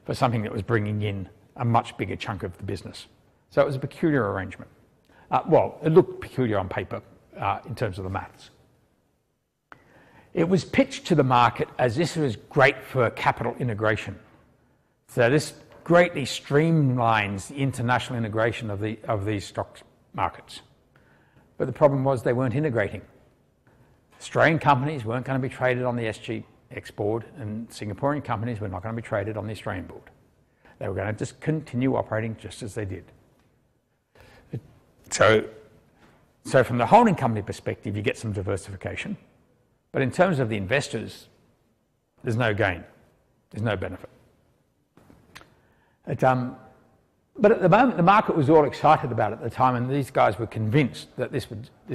for something that was bringing in a much bigger chunk of the business. So it was a peculiar arrangement. Well, it looked peculiar on paper. in terms of the maths. It was pitched to the market as this was great for capital integration. So this greatly streamlines the international integration of these stock markets. But the problem was they weren't integrating. Australian companies weren't going to be traded on the SGX board, and Singaporean companies were not going to be traded on the Australian board. They were going to just continue operating just as they did. So from the holding company perspective, you get some diversification. But in terms of the investors, there's no gain. There's no benefit. But at the moment, the market was all excited about it at the time, and these guys were convinced that this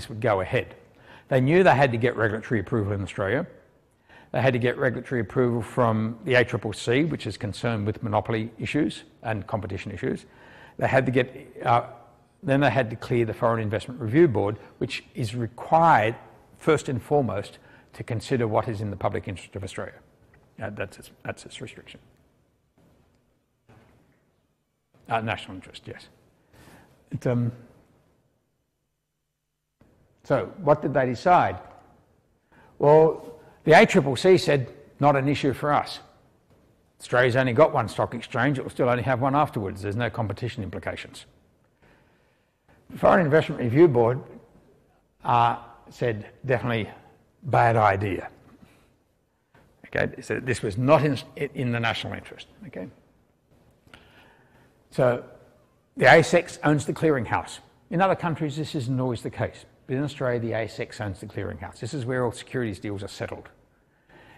would go ahead. They knew they had to get regulatory approval in Australia. They had to get regulatory approval from the ACCC, which is concerned with monopoly issues and competition issues. They had to get, then they had to clear the Foreign Investment Review Board, which is required, first and foremost, to consider what is in the public interest of Australia. That's its restriction. National interest, yes. So what did they decide? Well, the ACCC said, not an issue for us. Australia's only got one stock exchange, it will still only have one afterwards. There's no competition implications. The Foreign Investment Review Board said, definitely bad idea. Okay, they said this was not in the national interest. Okay. So the ASX owns the clearinghouse. In other countries, this isn't always the case. But in Australia, the ASX owns the clearinghouse. This is where all securities deals are settled.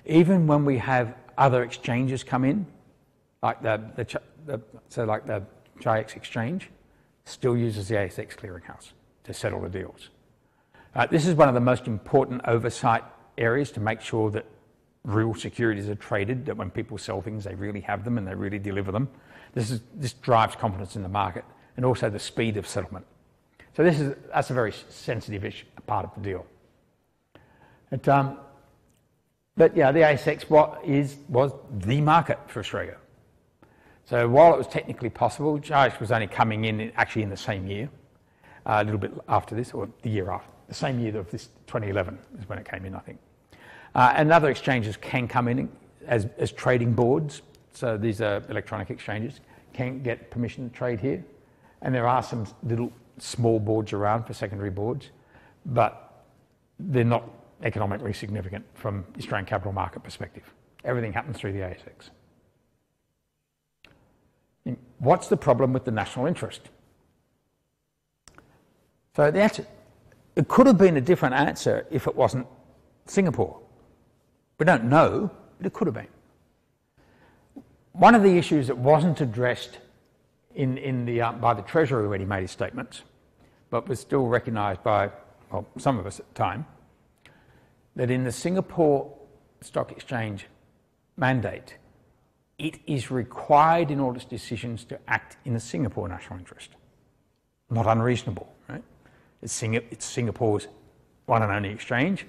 Even when we have other exchanges come in, like the Chi-X exchange, still uses the ASX clearinghouse to settle the deals. This is one of the most important oversight areas to make sure that real securities are traded, that when people sell things, they really have them and they really deliver them. This drives confidence in the market and also the speed of settlement. So that's a very sensitive part of the deal. But yeah, the ASX was the market for Australia. So while it was technically possible, Chi-X was only coming in actually in the same year, a little bit after this, or the year after, the same year of this 2011 is when it came in, I think. And other exchanges can come in as trading boards. So these are electronic exchanges, can get permission to trade here. And there are some little small boards around for secondary boards, but they're not economically significant from the Australian capital market perspective. Everything happens through the ASX. And what's the problem with the national interest? So the answer, it could have been a different answer if it wasn't Singapore. We don't know, but it could have been. One of the issues that wasn't addressed by the Treasury when he made his statements, but was still recognised by some of us at the time, that in the Singapore Stock Exchange mandate, it is required in all its decisions to act in the Singapore national interest. Not unreasonable, right? It's Singapore's one and only exchange.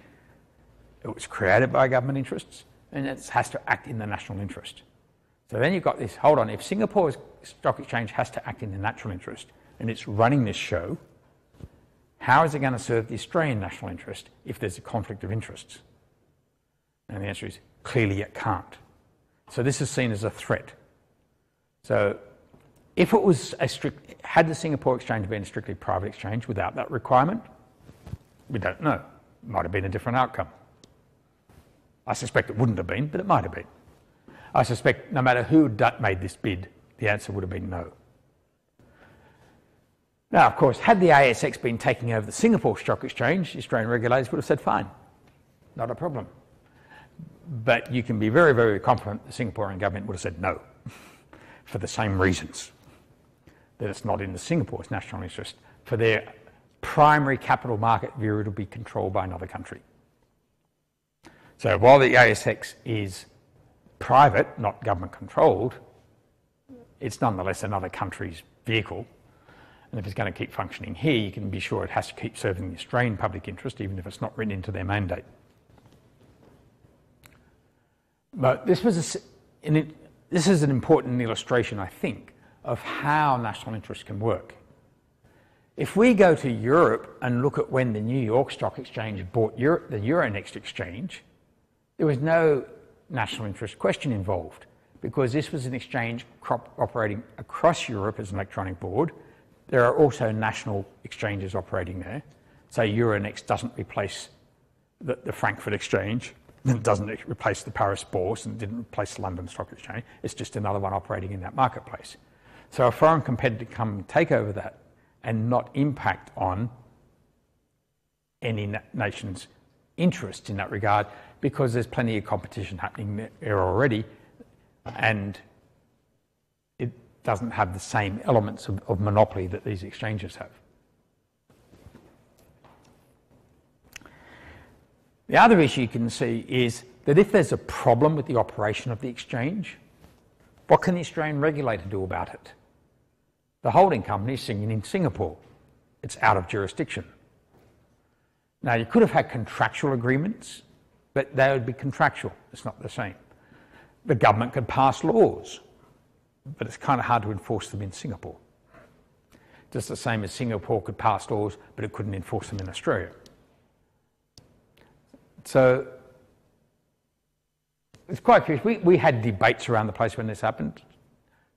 It was created by government interests, and it has to act in the national interest. So then you've got this, hold on, if Singapore's stock exchange has to act in the national interest and it's running this show, how is it going to serve the Australian national interest if there's a conflict of interests? And the answer is clearly it can't. So this is seen as a threat. So if it was had the Singapore exchange been a strictly private exchange without that requirement, we don't know. It might have been a different outcome. I suspect it wouldn't have been, but it might have been. I suspect no matter who made this bid, the answer would have been no. Now, of course, had the ASX been taking over the Singapore Stock Exchange, the Australian regulators would have said, fine, not a problem. But you can be very, very confident the Singaporean government would have said no, for the same reasons, that it's not in the Singapore's national interest. For their primary capital market view, it'll be controlled by another country. So while the ASX is private, not government controlled, it's nonetheless another country's vehicle. And if it's going to keep functioning here, you can be sure it has to keep serving the Australian public interest, even if it's not written into their mandate. But this is an important illustration, I think, of how national interest can work. If we go to Europe and look at when the New York Stock Exchange bought the Euronext exchange, there was no national interest question involved because this was an exchange operating across Europe as an electronic board. There are also national exchanges operating there. So Euronext doesn't replace the Frankfurt Exchange, it doesn't replace the Paris Bourse, and didn't replace the London Stock Exchange. It's just another one operating in that marketplace. So a foreign competitor can come and take over that and not impact on any nation's interest in that regard because there's plenty of competition happening there already and it doesn't have the same elements of monopoly that these exchanges have. The other issue you can see is that if there's a problem with the operation of the exchange, what can the Australian regulator do about it? The holding company is sitting in Singapore. It's out of jurisdiction. Now, you could have had contractual agreements, but they would be contractual. It's not the same. The government could pass laws, but it's kind of hard to enforce them in Singapore. Just the same as Singapore could pass laws, but it couldn't enforce them in Australia. So it's quite curious. We had debates around the place when this happened.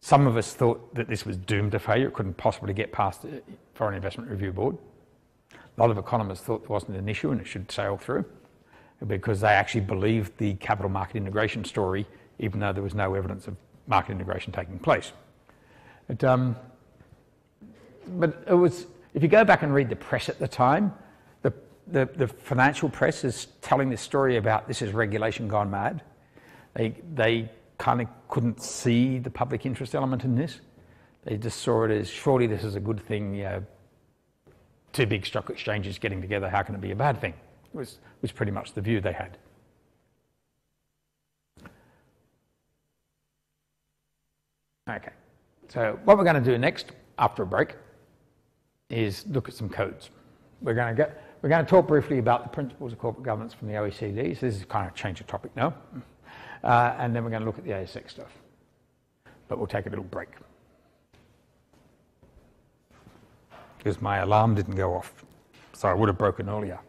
Some of us thought that this was doomed to failure. It couldn't possibly get past the Foreign Investment Review Board. A lot of economists thought it wasn't an issue and it should sail through because they actually believed the capital market integration story, even though there was no evidence of market integration taking place. But it was, if you go back and read the press at the time, the financial press is telling this story about this is regulation gone mad. They kind of couldn't see the public interest element in this. They just saw it as, surely this is a good thing, you know, two big stock exchanges getting together, how can it be a bad thing? It was pretty much the view they had. Okay, so what we're going to do next, after a break, is look at some codes. We're going to talk briefly about the principles of corporate governance from the OECD. So this is kind of change of topic now. And then we're going to look at the ASX stuff. But we'll take a little break. Because my alarm didn't go off. So I would have broken earlier.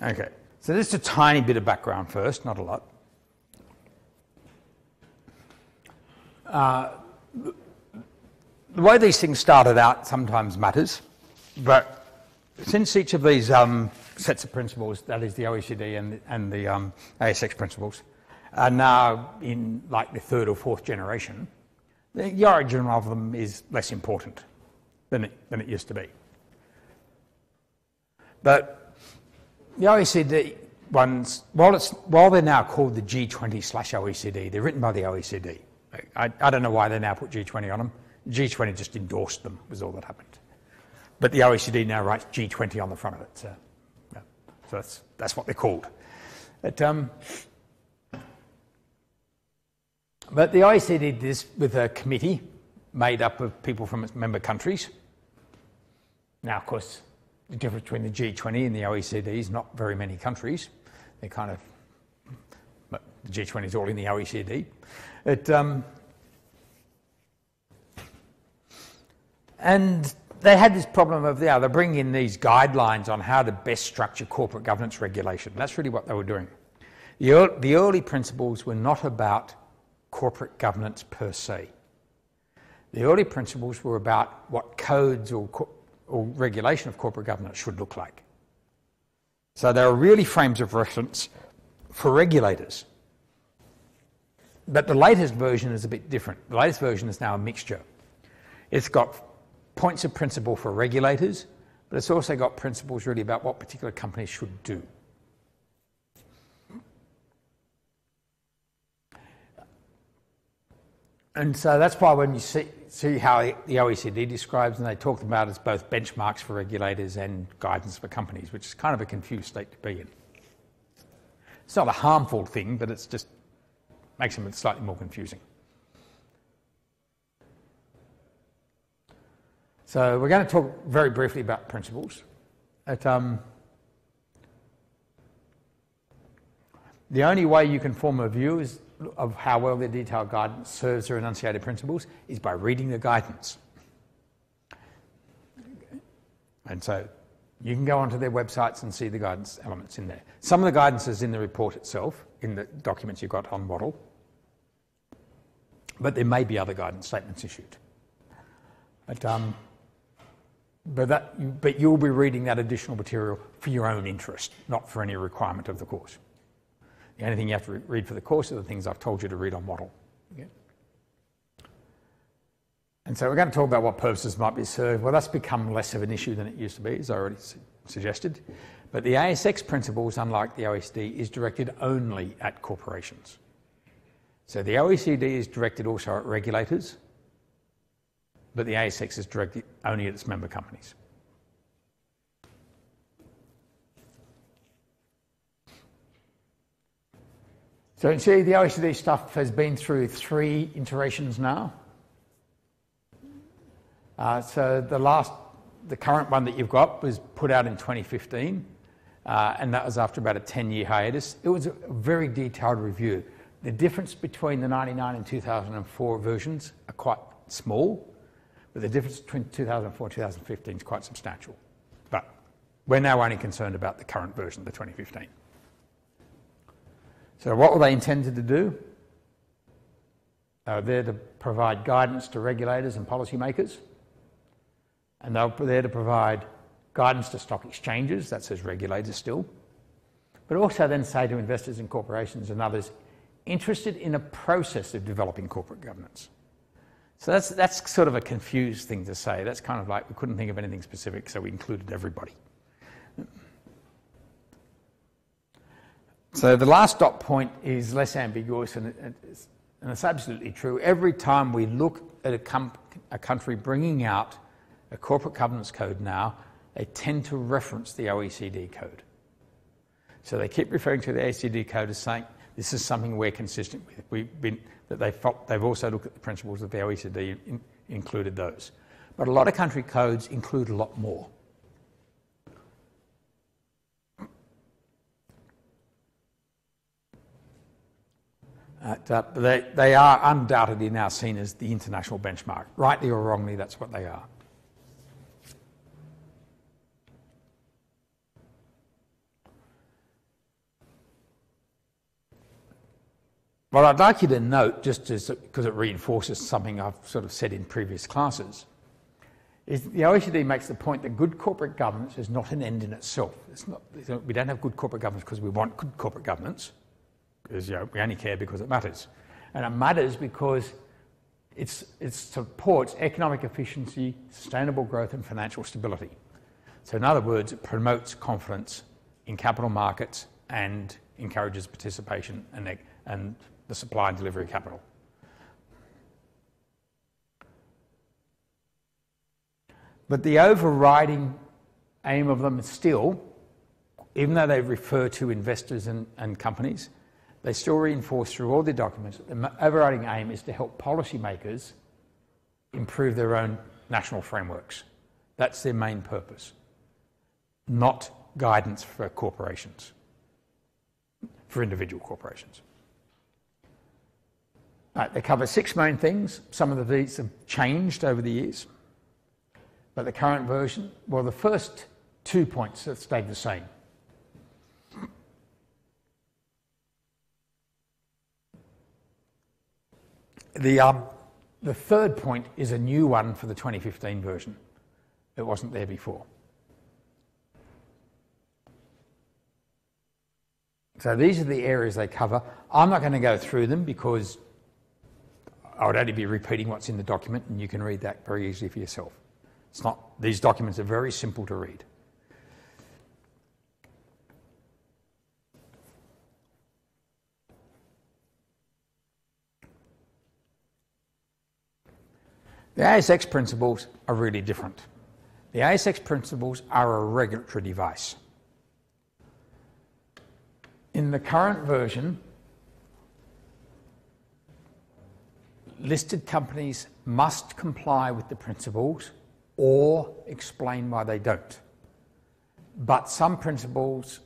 Okay, so just a tiny bit of background first, not a lot. The way these things started out sometimes matters, but since each of these sets of principles, that is the OECD and the ASX principles, are now in like the third or fourth generation, the origin of them is less important than it used to be. But the OECD ones, while they're now called the G20/OECD, they're written by the OECD. I don't know why they now put G20 on them. G20 just endorsed them, was all that happened. But the OECD now writes G20 on the front of it. So that's what they're called. But the OECD did this with a committee made up of people from its member countries. Now, of course, the difference between the G20 and the OECD is not very many countries. They're kind of, but the G20 is all in the OECD. And they had this problem of, they're bringing in these guidelines on how to best structure corporate governance regulation. That's really what they were doing. The early principles were not about corporate governance per se. The early principles were about what codes or regulation of corporate governance should look like. So they were really frames of reference for regulators. But the latest version is a bit different. The latest version is now a mixture. It's got points of principle for regulators, but it's also got principles really about what particular companies should do. And so that's why when you see how the OECD describes, and they talk about it as both benchmarks for regulators and guidance for companies, which is kind of a confused state to be in. It's not a harmful thing, but it's just makes them slightly more confusing. So we're going to talk very briefly about principles. The only way you can form a view of how well the detailed guidance serves their enunciated principles is by reading the guidance. And so you can go onto their websites and see the guidance elements in there. Some of the guidance is in the report itself, in the documents you've got on model, but there may be other guidance statements issued. But you'll be reading that additional material for your own interest, not for any requirement of the course. The only thing you have to read for the course are the things I've told you to read on model. Okay. And so we're going to talk about what purposes might be served. Well, that's become less of an issue than it used to be, as I already suggested. But the ASX principles, unlike the OECD, is directed only at corporations. So the OECD is directed also at regulators, but the ASX is directed only at its member companies. So you can see the OECD stuff has been through 3 iterations now. So the current one that you've got was put out in 2015, and that was after about a 10-year hiatus. It was a very detailed review. The difference between the 99 and 2004 versions are quite small, but the difference between 2004 and 2015 is quite substantial. But we're now only concerned about the current version, the 2015. So what were they intended to do? They were there to provide guidance to regulators and policymakers, and they were there to provide guidance to stock exchanges, that says regulators still, but also then say to investors and corporations and others interested in a process of developing corporate governance. So that's sort of a confused thing to say. That's kind of like we couldn't think of anything specific, so we included everybody. So the last dot point is less ambiguous, and it's absolutely true. Every time we look at a country bringing out a corporate governance code now, they tend to reference the OECD code. So they keep referring to the OECD code as saying, this is something we're consistent with. They've also looked at the principles of the OECD, included those. But a lot of country codes include a lot more. They are undoubtedly now seen as the international benchmark. Rightly or wrongly, that's what they are. What I'd like you to note, just because it reinforces something I've sort of said in previous classes, is that the OECD makes the point that good corporate governance is not an end in itself. We don't have good corporate governance because we want good corporate governance, because we only care because it matters. And it matters because it supports economic efficiency, sustainable growth and financial stability. So in other words, it promotes confidence in capital markets and encourages participation and the supply and delivery of capital. But the overriding aim of them is still, even though they refer to investors and companies, they still reinforce through all their documents that the overriding aim is to help policymakers improve their own national frameworks. That's their main purpose, not guidance for corporations, for individual corporations. Right, they cover 6 main things. Some of these have changed over the years. But the current version, well, the first 2 points have stayed the same. The third point is a new one for the 2015 version. It wasn't there before. So these are the areas they cover. I'm not going to go through them because I would only be repeating what's in the document, and you can read that very easily for yourself. These documents are very simple to read. The ASX principles are really different. The ASX principles are a regulatory device. In the current version, listed companies must comply with the principles or explain why they don't. But some principles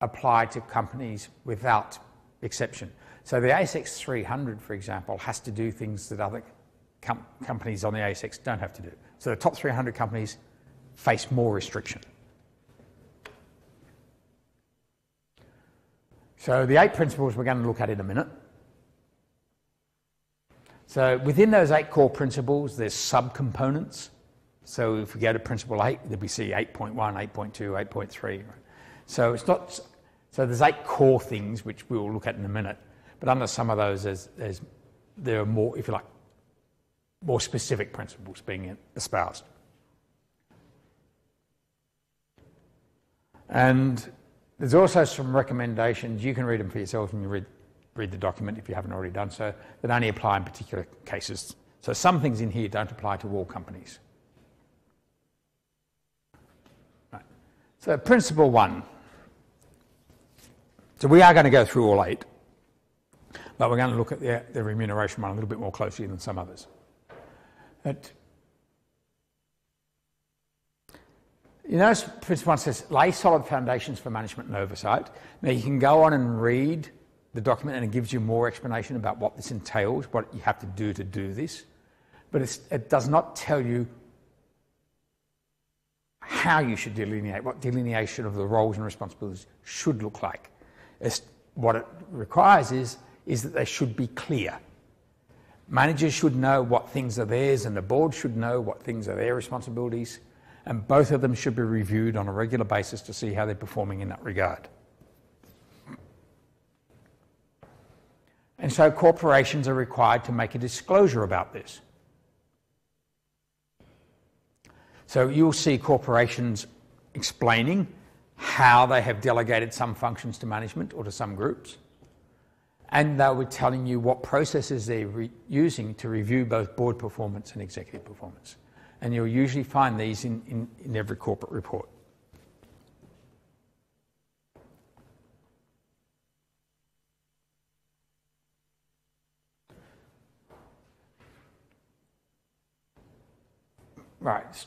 apply to companies without exception. So the ASX 300, for example, has to do things that other companies on the ASX don't have to do. So the top 300 companies face more restriction. So the 8 principles we're going to look at in a minute. So within those 8 core principles, there's subcomponents. So if we go to principle 8, then we see 8.1, 8.2, 8.3. So it's not. So there's 8 core things which we will look at in a minute. But under some of those, there are more, if you like, more specific principles being espoused. And there's also some recommendations. You can read them for yourself when you read the document if you haven't already done so, that only apply in particular cases. So some things in here don't apply to all companies. Right. So principle 1. So we are going to go through all 8, but we're going to look at the remuneration one a little bit more closely than some others. You notice principle 1 says, lay solid foundations for management and oversight. Now you can go on and read the document and it gives you more explanation about what this entails, what you have to do this. But it does not tell you how you should delineate, what delineation of the roles and responsibilities should look like. What it requires is that they should be clear. Managers should know what things are theirs and the board should know what things are their responsibilities, and both of them should be reviewed on a regular basis to see how they're performing in that regard. And so corporations are required to make a disclosure about this. So you'll see corporations explaining how they have delegated some functions to management or to some groups, and they'll be telling you what processes they're using to review both board performance and executive performance. And you'll usually find these in every corporate report. Right.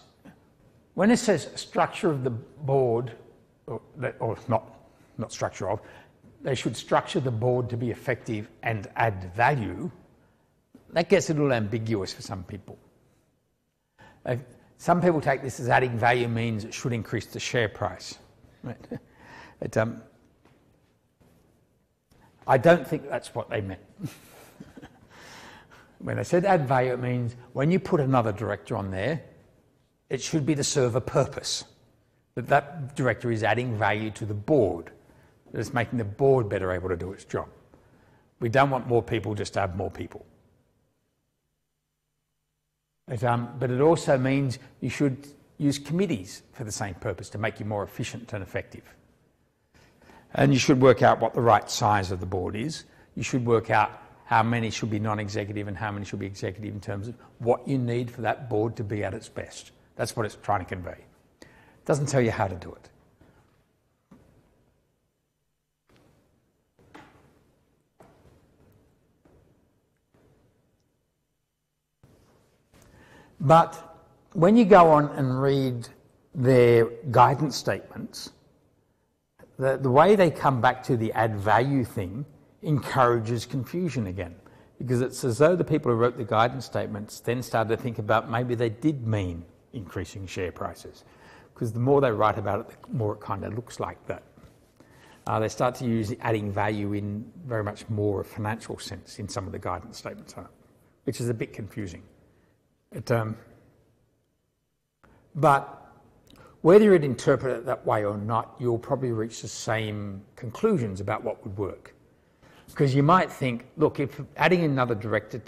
When it says structure of the board, or not structure of, they should structure the board to be effective and add value, that gets a little ambiguous for some people. Some people take this as adding value means it should increase the share price. Right? I don't think that's what they meant. When they said add value, it means when you put another director on there, it should be to serve a purpose. That director is adding value to the board. It's making the board better able to do its job. We don't want more people just to have more people. But it also means you should use committees for the same purpose, to make you more efficient and effective. And you should work out what the right size of the board is. You should work out how many should be non-executive and how many should be executive in terms of what you need for that board to be at its best. That's what it's trying to convey. It doesn't tell you how to do it. But when you go on and read their guidance statements, the way they come back to the add value thing encourages confusion again, because it's as though the people who wrote the guidance statements then started to think about maybe they did mean increasing share prices, because the more they write about it, the more it kind of looks like that. They start to use adding value in very much more a financial sense in some of the guidance statements, which is a bit confusing. But whether you'd interpret it that way or not, you'll probably reach the same conclusions about what would work. Because you might think, look, if adding another director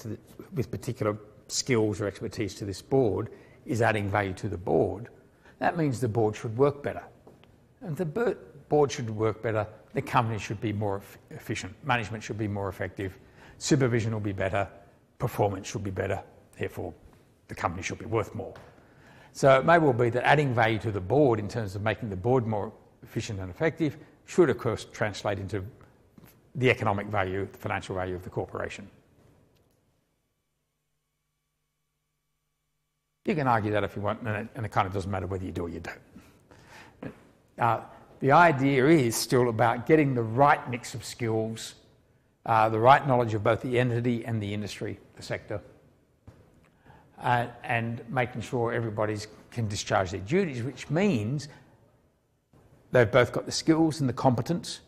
with particular skills or expertise to this board is adding value to the board, that means the board should work better. And if the board should work better, the company should be more efficient, management should be more effective, supervision will be better, performance should be better, therefore the company should be worth more. So it may well be that adding value to the board in terms of making the board more efficient and effective should of course translate into the economic value, the financial value of the corporation. You can argue that if you want, and it kind of doesn't matter whether you do or you don't. The idea is still about getting the right mix of skills, the right knowledge of both the entity and the industry, the sector, and making sure everybody can discharge their duties, which means they've both got the skills and the competence,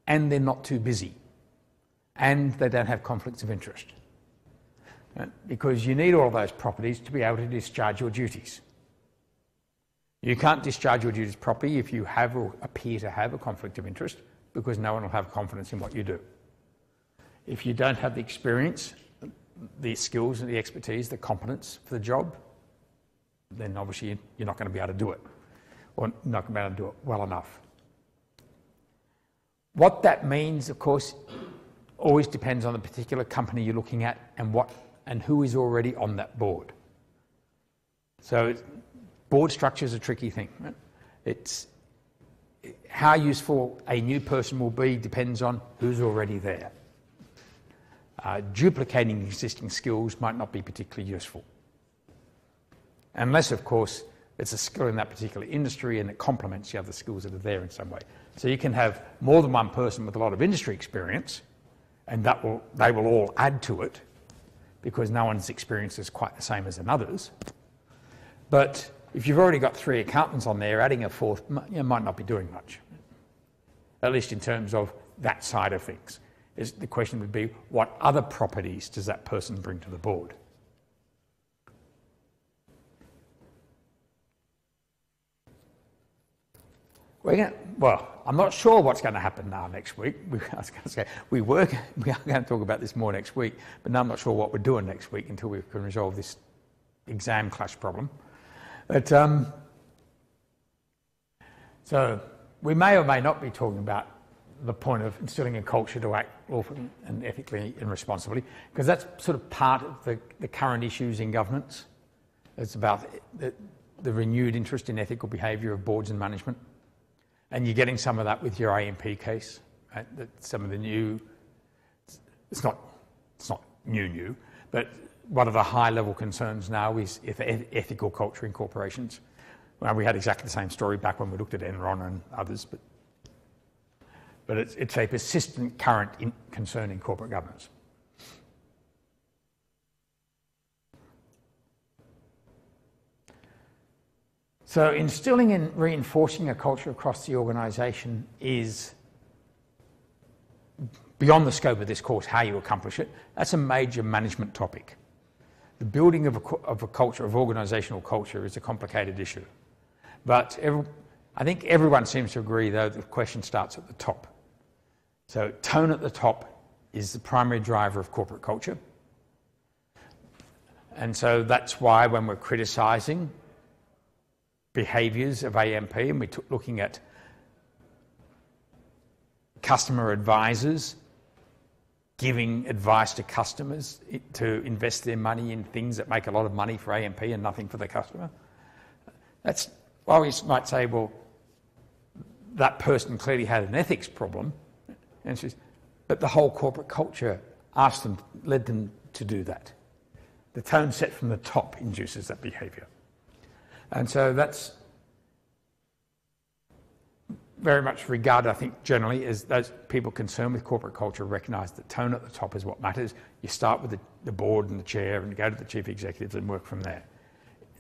and they're not too busy, and they don't have conflicts of interest. Because you need all of those properties to be able to discharge your duties. You can't discharge your duties properly if you have or appear to have a conflict of interest, because no one will have confidence in what you do. If you don't have the experience, the skills and the expertise, the competence for the job, then obviously you're not going to be able to do it, or not going to be able to do it well enough. What that means, of course, always depends on the particular company you're looking at and who is already on that board. So board structure is a tricky thing. Right? It's how useful a new person will be depends on who's already there. Duplicating existing skills might not be particularly useful. Unless, of course, it's a skill in that particular industry and it complements the other skills that are there in some way. So you can have more than one person with a lot of industry experience, and they will all add to it, because no one's experience is quite the same as another's. But if you've already got 3 accountants on there, adding a 4th might not be doing much, at least in terms of that side of things. The question would be, what other properties does that person bring to the board? Well, I'm not sure what's going to happen now next week. We are going to talk about this more next week, but now I'm not sure what we're doing next week until we can resolve this exam clash problem. But so we may or may not be talking about the point of instilling a culture to act lawfully and ethically and responsibly, because that's sort of part of the current issues in governance. It's about the renewed interest in ethical behaviour of boards and management. And you're getting some of that with your AMP case, right? That some of the new, it's not new, but one of the high-level concerns now is ethical culture in corporations. Well, we had exactly the same story back when we looked at Enron and others, but it's a persistent current concern in corporate governance. So instilling and reinforcing a culture across the organisation is beyond the scope of this course, how you accomplish it, that's a major management topic. The building of a culture, of organisational culture, is a complicated issue. But I think everyone seems to agree, though, the question starts at the top. So tone at the top is the primary driver of corporate culture. And so that's why when we're criticising behaviours of AMP, and we're looking at customer advisors giving advice to customers to invest their money in things that make a lot of money for AMP and nothing for the customer. That's why we might say, well, that person clearly had an ethics problem, but the whole corporate culture led them to do that. The tone set from the top induces that behaviour. And so that's very much regarded, I think, generally, as those people concerned with corporate culture recognise that tone at the top is what matters. You start with the board and the chair and go to the chief executives and work from there.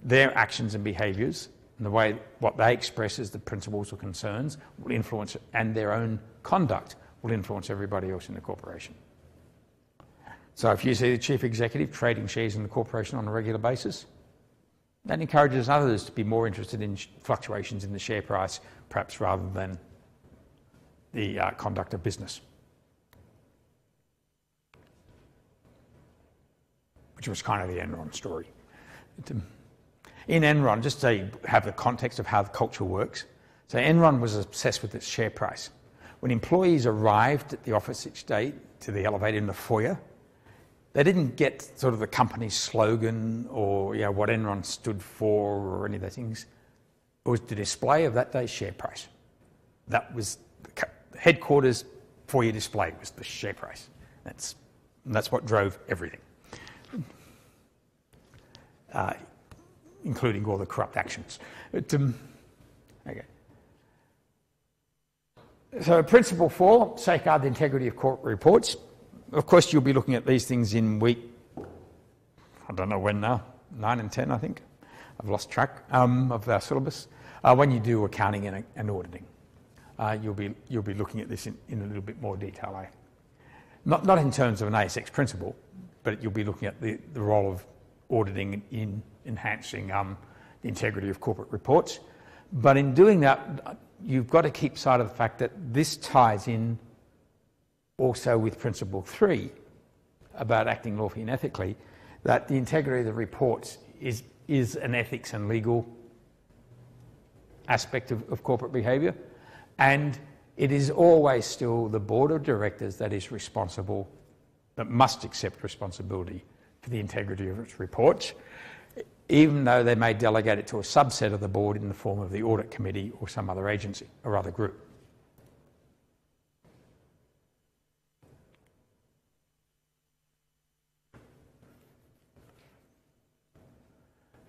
Their actions and behaviours and the way what they express as the principles or concerns will influence, and their own conduct will influence everybody else in the corporation. So if you see the chief executive trading shares in the corporation on a regular basis, that encourages others to be more interested in fluctuations in the share price, perhaps rather than the conduct of business. Which was kind of the Enron story. In Enron, just to have the context of how the culture works, so Enron was obsessed with its share price. When employees arrived at the office each day to the elevator in the foyer, they didn't get sort of the company's slogan or what Enron stood for or any of those things. It was the display of that day's share price. That was the headquarters foyer display, was the share price. That's what drove everything, including all the corrupt actions. Okay. So principle 4, safeguard the integrity of corporate reports. Of course, you'll be looking at these things in week, I don't know when now, 9 and 10, I think. I've lost track of our syllabus. When you do accounting and auditing, you'll be looking at this in a little bit more detail. Not in terms of an ASX principle, but you'll be looking at the role of auditing in enhancing the integrity of corporate reports. But in doing that, you've got to keep sight of the fact that this ties in also with principle 3 about acting lawfully and ethically, that the integrity of the reports is an ethics and legal aspect of corporate behaviour, and it is always still the board of directors that is responsible, that must accept responsibility for the integrity of its reports, even though they may delegate it to a subset of the board in the form of the audit committee or some other agency or other group.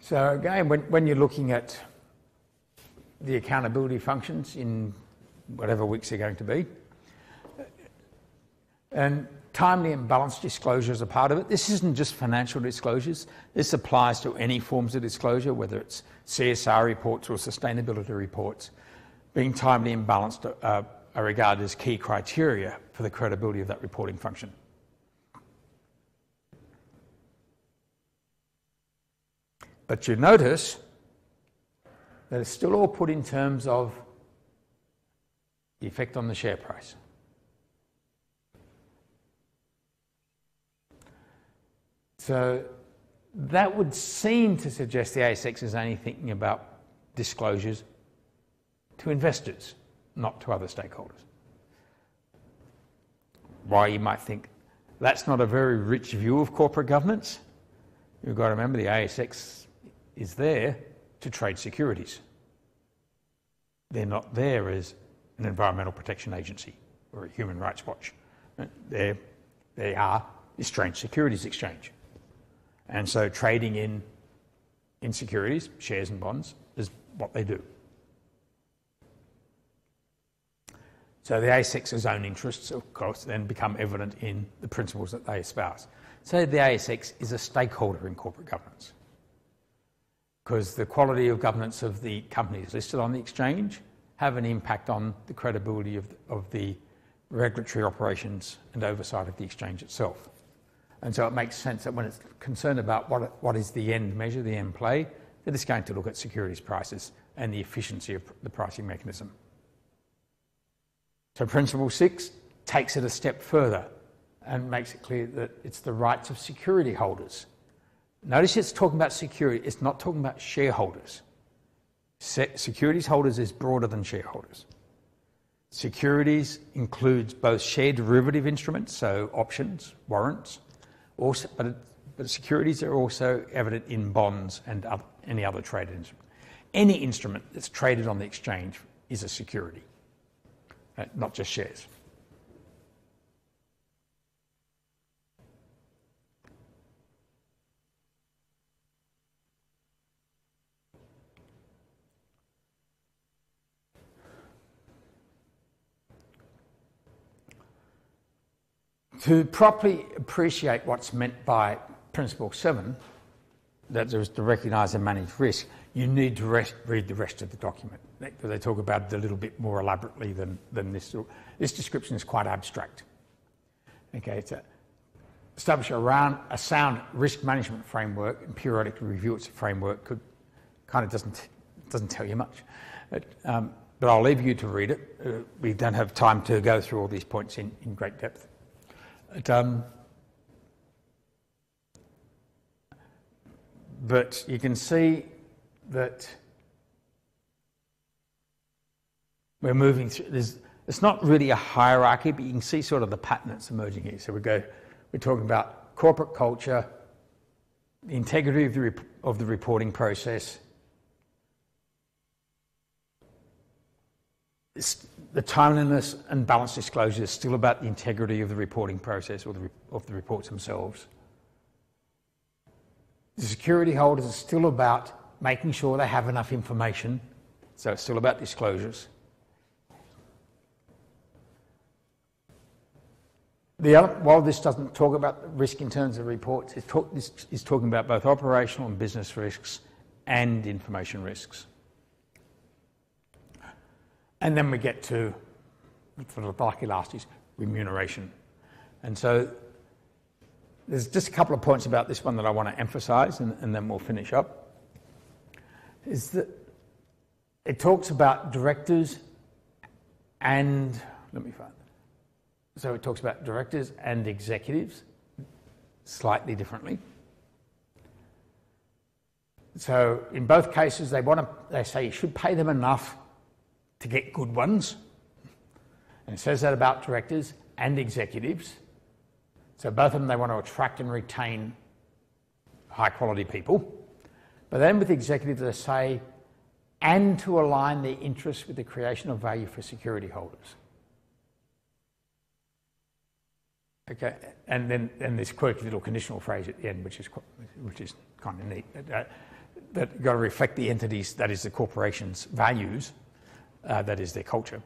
So again, when you're looking at the accountability functions in whatever weeks they're going to be, and timely and balanced disclosure is a part of it. This isn't just financial disclosures. This applies to any forms of disclosure, whether it's CSR reports or sustainability reports. Being timely and balanced are regarded as key criteria for the credibility of that reporting function. But you notice that it's still all put in terms of the effect on the share price. So that would seem to suggest the ASX is only thinking about disclosures to investors, not to other stakeholders. Why you might think that's not a very rich view of corporate governance. You've got to remember the ASX is there to trade securities. They're not there as an environmental protection agency or a human rights watch. They are a strange securities exchange. And so trading in securities, shares and bonds, is what they do. So the ASX's own interests, of course, then become evident in the principles that they espouse. So the ASX is a stakeholder in corporate governance, because the quality of governance of the companies listed on the exchange have an impact on the credibility of the regulatory operations and oversight of the exchange itself. And so it makes sense that when it's concerned about what is the end measure, the end play, that it's going to look at securities prices and the efficiency of the pricing mechanism. So Principle 6 takes it a step further and makes it clear that it's the rights of security holders. Notice it's talking about security, it's not talking about shareholders. Securities holders is broader than shareholders. Securities includes both share derivative instruments, so options, warrants, also, but securities are also evident in bonds and any other traded instrument. Any instrument that's traded on the exchange is a security, not just shares. To properly appreciate what's meant by Principle 7, that is to recognise and manage risk, you need to read the rest of the document. They talk about it a little bit more elaborately than this. This description is quite abstract. Okay, it's establish around a sound risk management framework and periodically review its framework doesn't tell you much. But I'll leave you to read it. We don't have time to go through all these points in great depth. But you can see that we're moving through. It's not really a hierarchy, but you can see sort of the pattern that's emerging here. So we're talking about corporate culture, the integrity of the reporting process, the timeliness and balanced disclosure is still about the integrity of the reporting process or of the reports themselves. The security holders are still about making sure they have enough information, so it's still about disclosures. While this doesn't talk about risk in terms of reports, this is talking about both operational and business risks and information risks. And then we get to, for the lucky last, is remuneration. And so there's just a couple of points about this one that I want to emphasise, and then we'll finish up. Is that it talks about directors and, so it talks about directors and executives slightly differently. So in both cases, they say you should pay them enough to get good ones. And it says that about directors and executives. So both of them, they want to attract and retain high quality people. But then with executives, they say, and to align their interests with the creation of value for security holders. Okay, and then this quirky little conditional phrase at the end, which is kind of neat. That you've got to reflect the entities, that is the corporation's values, that is their culture,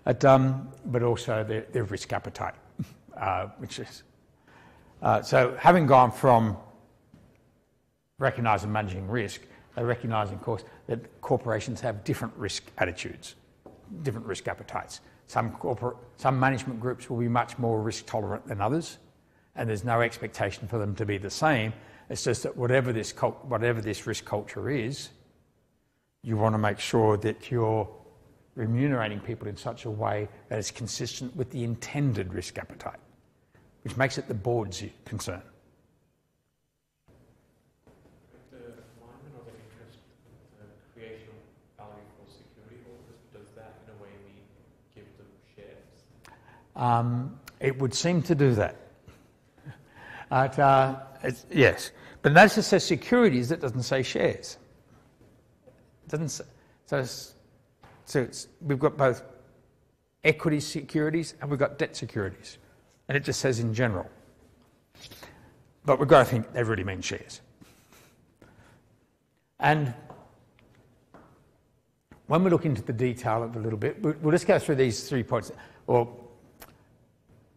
but also their risk appetite, which is so having gone from recognising and managing risk, they recognise, of course, that corporations have different risk attitudes, different risk appetites. Some management groups will be much more risk tolerant than others, and there's no expectation for them to be the same. It's just that whatever this risk culture is, you want to make sure that you're remunerating people in such a way that is consistent with the intended risk appetite, which makes it the board's concern. The alignment of interest, the creation of value for security holders, does that in a way mean give them shares? It would seem to do that. Yes, but notice it says securities, it doesn't say shares. It doesn't say, so we've got both equity securities and we've got debt securities. And it just says in general. But we've got to think they really mean shares. And when we look into the detail of it a little bit, we'll just go through these 3 points. Well,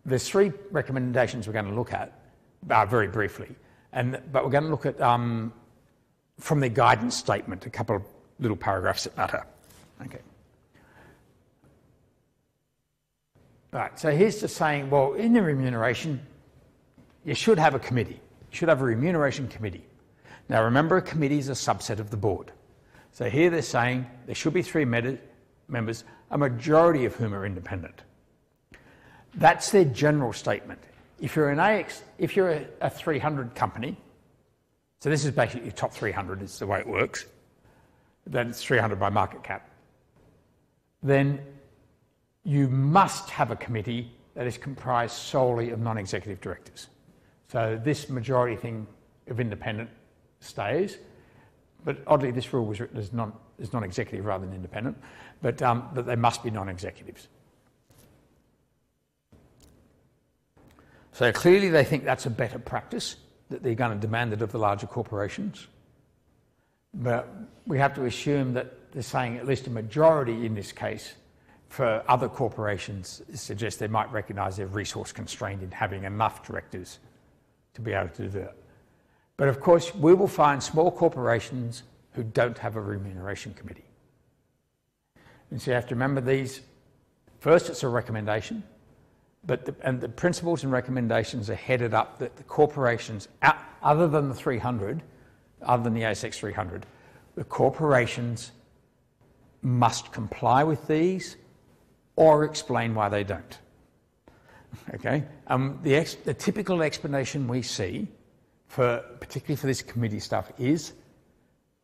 there's 3 recommendations we're going to look at very briefly. But we're going to look at, from the guidance statement, a couple of little paragraphs that matter. Okay. Right, so here's just saying, well, in the remuneration, you should have a committee. You should have a remuneration committee. Now remember, a committee is a subset of the board. So here they're saying there should be 3 members, a majority of whom are independent. That's their general statement. If you're a 300 company, so this is basically your top 300 is the way it works, then it's 300 by market cap, then you must have a committee that is comprised solely of non-executive directors. So this majority thing of independent stays, but oddly this rule was written as non-executive rather than independent, but they must be non-executives. So clearly they think that's a better practice, that they're going to demand it of the larger corporations. But we have to assume that they're saying at least a majority in this case for other corporations suggests they might recognise they're resource constrained in having enough directors to be able to do that. But of course, we will find small corporations who don't have a remuneration committee. And so you have to remember these. First, it's a recommendation, but the principles and recommendations are headed up that the corporations, other than the 300, other than the ASX 300, the corporations must comply with these or explain why they don't. Okay? The typical explanation we see, particularly for this committee stuff, is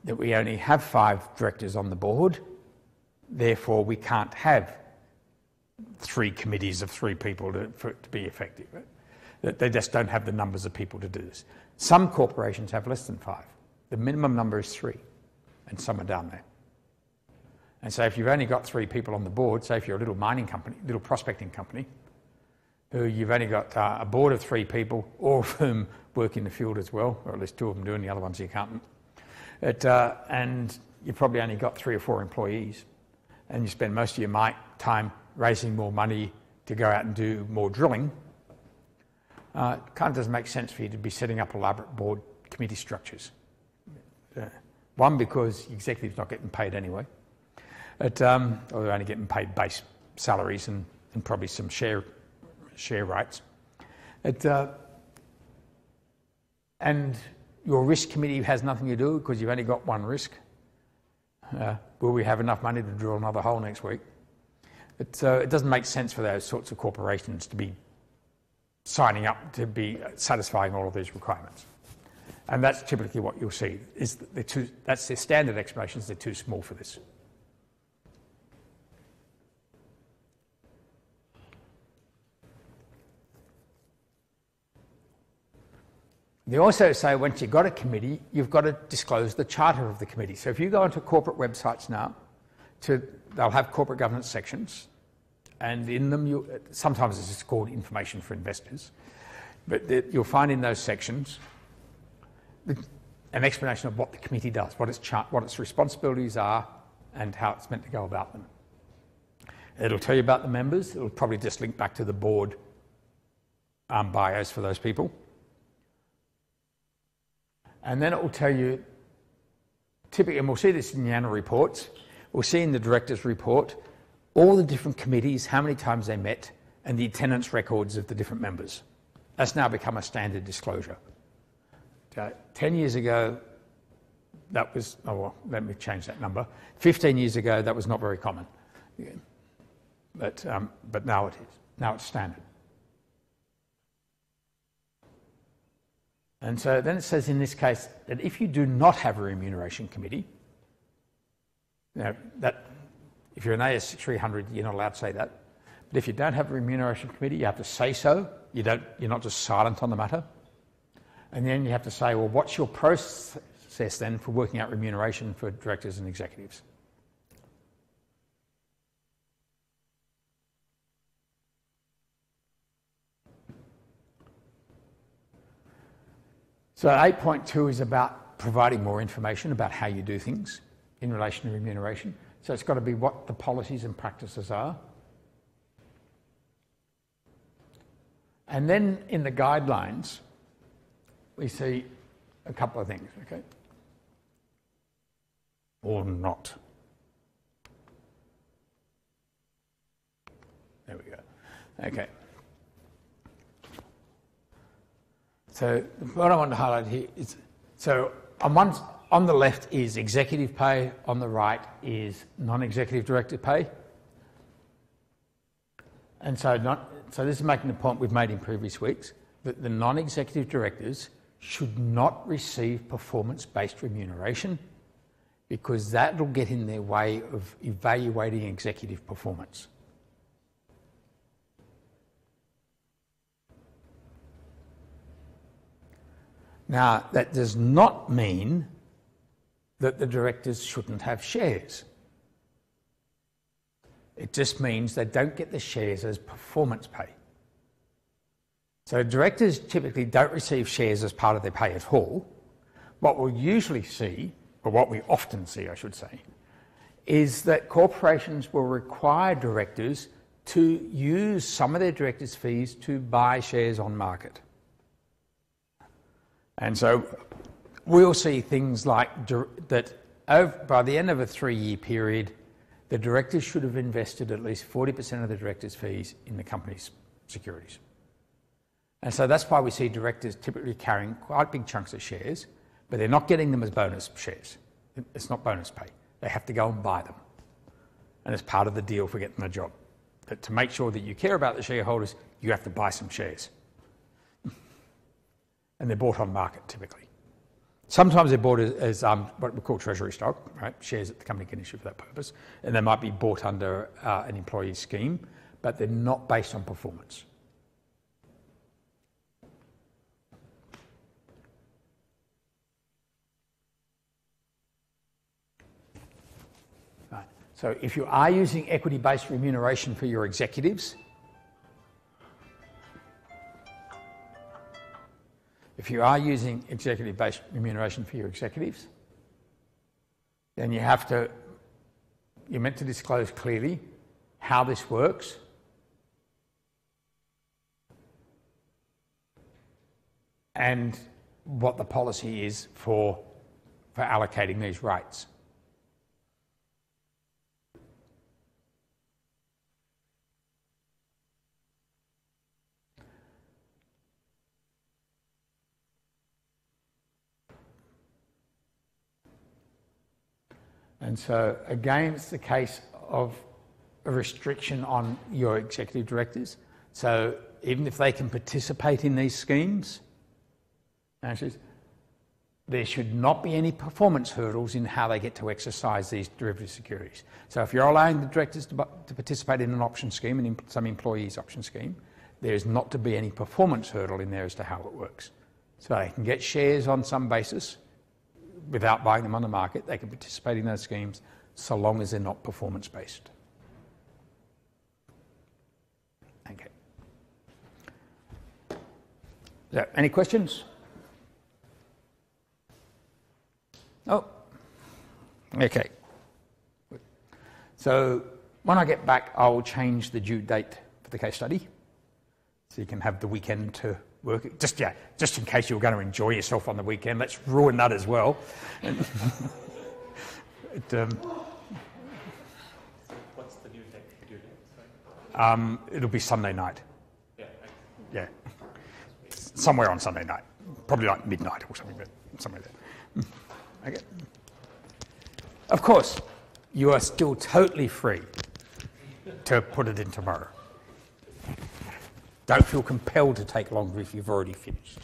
that we only have 5 directors on the board, therefore we can't have 3 committees of 3 people for it to be effective. Right? That they just don't have the numbers of people to do this. Some corporations have less than 5. The minimum number is 3, and some are down there. And so if you've only got 3 people on the board, say if you're a little mining company, little prospecting company, who you've only got a board of 3 people, all of whom work in the field as well, or at least 2 of them do, and the other one's the accountant. And you've probably only got 3 or 4 employees, and you spend most of your time raising more money to go out and do more drilling. It kind of doesn't make sense for you to be setting up elaborate board committee structures. One, because the executive's not getting paid anyway, or they're only getting paid base salaries and probably some share rights. And your risk committee has nothing to do because you've only got one risk. Will we have enough money to drill another hole next week? It doesn't make sense for those sorts of corporations to be signing up to be satisfying all of these requirements. And that's typically what you'll see, is that that's their standard explanations, they're too small for this. They also say once you've got a committee, you've got to disclose the charter of the committee. So if you go onto corporate websites now, they'll have corporate governance sections, and in them, sometimes it's just called information for investors, but you'll find in those sections an explanation of what the committee does, what its responsibilities are, and how it's meant to go about them. It'll tell you about the members. It'll probably just link back to the board bios for those people. And then it will tell you, typically, and we'll see this in the annual reports, we'll see in the director's report, all the different committees, how many times they met, and the attendance records of the different members. That's now become a standard disclosure. 10 years ago, that was, oh well, let me change that number. 15 years ago, that was not very common. But now it is. Now it's standard. And so then it says in this case that if you do not have a remuneration committee, that if you're an AS 300, you're not allowed to say that. But if you don't have a remuneration committee, you have to say so. You're not just silent on the matter. And then you have to say, well, what's your process then for working out remuneration for directors and executives? So 8.2 is about providing more information about how you do things in relation to remuneration. So it's got to be what the policies and practices are. And then in the guidelines, we see a couple of things, okay? Or not. There we go. Okay. So what I want to highlight here is, so on the left is executive pay, on the right is non-executive director pay. And so this is making the point we've made in previous weeks, that the non-executive directors should not receive performance-based remuneration, because that will get in their way of evaluating executive performance. Now, that does not mean that the directors shouldn't have shares. It just means they don't get the shares as performance pay. So directors typically don't receive shares as part of their pay at all. What we'll usually see, or what we often see, I should say, is that corporations will require directors to use some of their directors' fees to buy shares on market. And so we'll see things like that by the end of a 3-year period, the directors should have invested at least 40% of the directors' fees in the company's securities. And so that's why we see directors typically carrying quite big chunks of shares, but they're not getting them as bonus shares. It's not bonus pay. They have to go and buy them. And it's part of the deal for getting the job. That to make sure that you care about the shareholders, you have to buy some shares. And they're bought on market typically. Sometimes they're bought as what we call treasury stock, right? Shares that the company can issue for that purpose. And they might be bought under an employee scheme, but they're not based on performance. Right. So if you are using equity-based remuneration for your executives, executive-based remuneration for your executives, then you're meant to disclose clearly how this works, and what the policy is for allocating these rights. And so, again, it's the case of a restriction on your executive directors. So even if they can participate in these schemes, there should not be any performance hurdles in how they get to exercise these derivative securities. So if you're allowing the directors to participate in an option scheme, and in some employees' option scheme, there is not to be any performance hurdle in there as to how it works. So they can get shares on some basis, without buying them on the market. They can participate in those schemes so long as they're not performance-based. Okay. So, any questions? Oh, okay. So when I get back, I'll change the due date for the case study, so you can have the weekend to work it. Just in case you're going to enjoy yourself on the weekend, let's ruin that as well. What's the due date? It'll be Sunday night. Yeah. Yeah, somewhere on Sunday night, probably like midnight or something, but somewhere there. Okay. Of course, you are still totally free to put it in tomorrow. Don't feel compelled to take longer if you've already finished.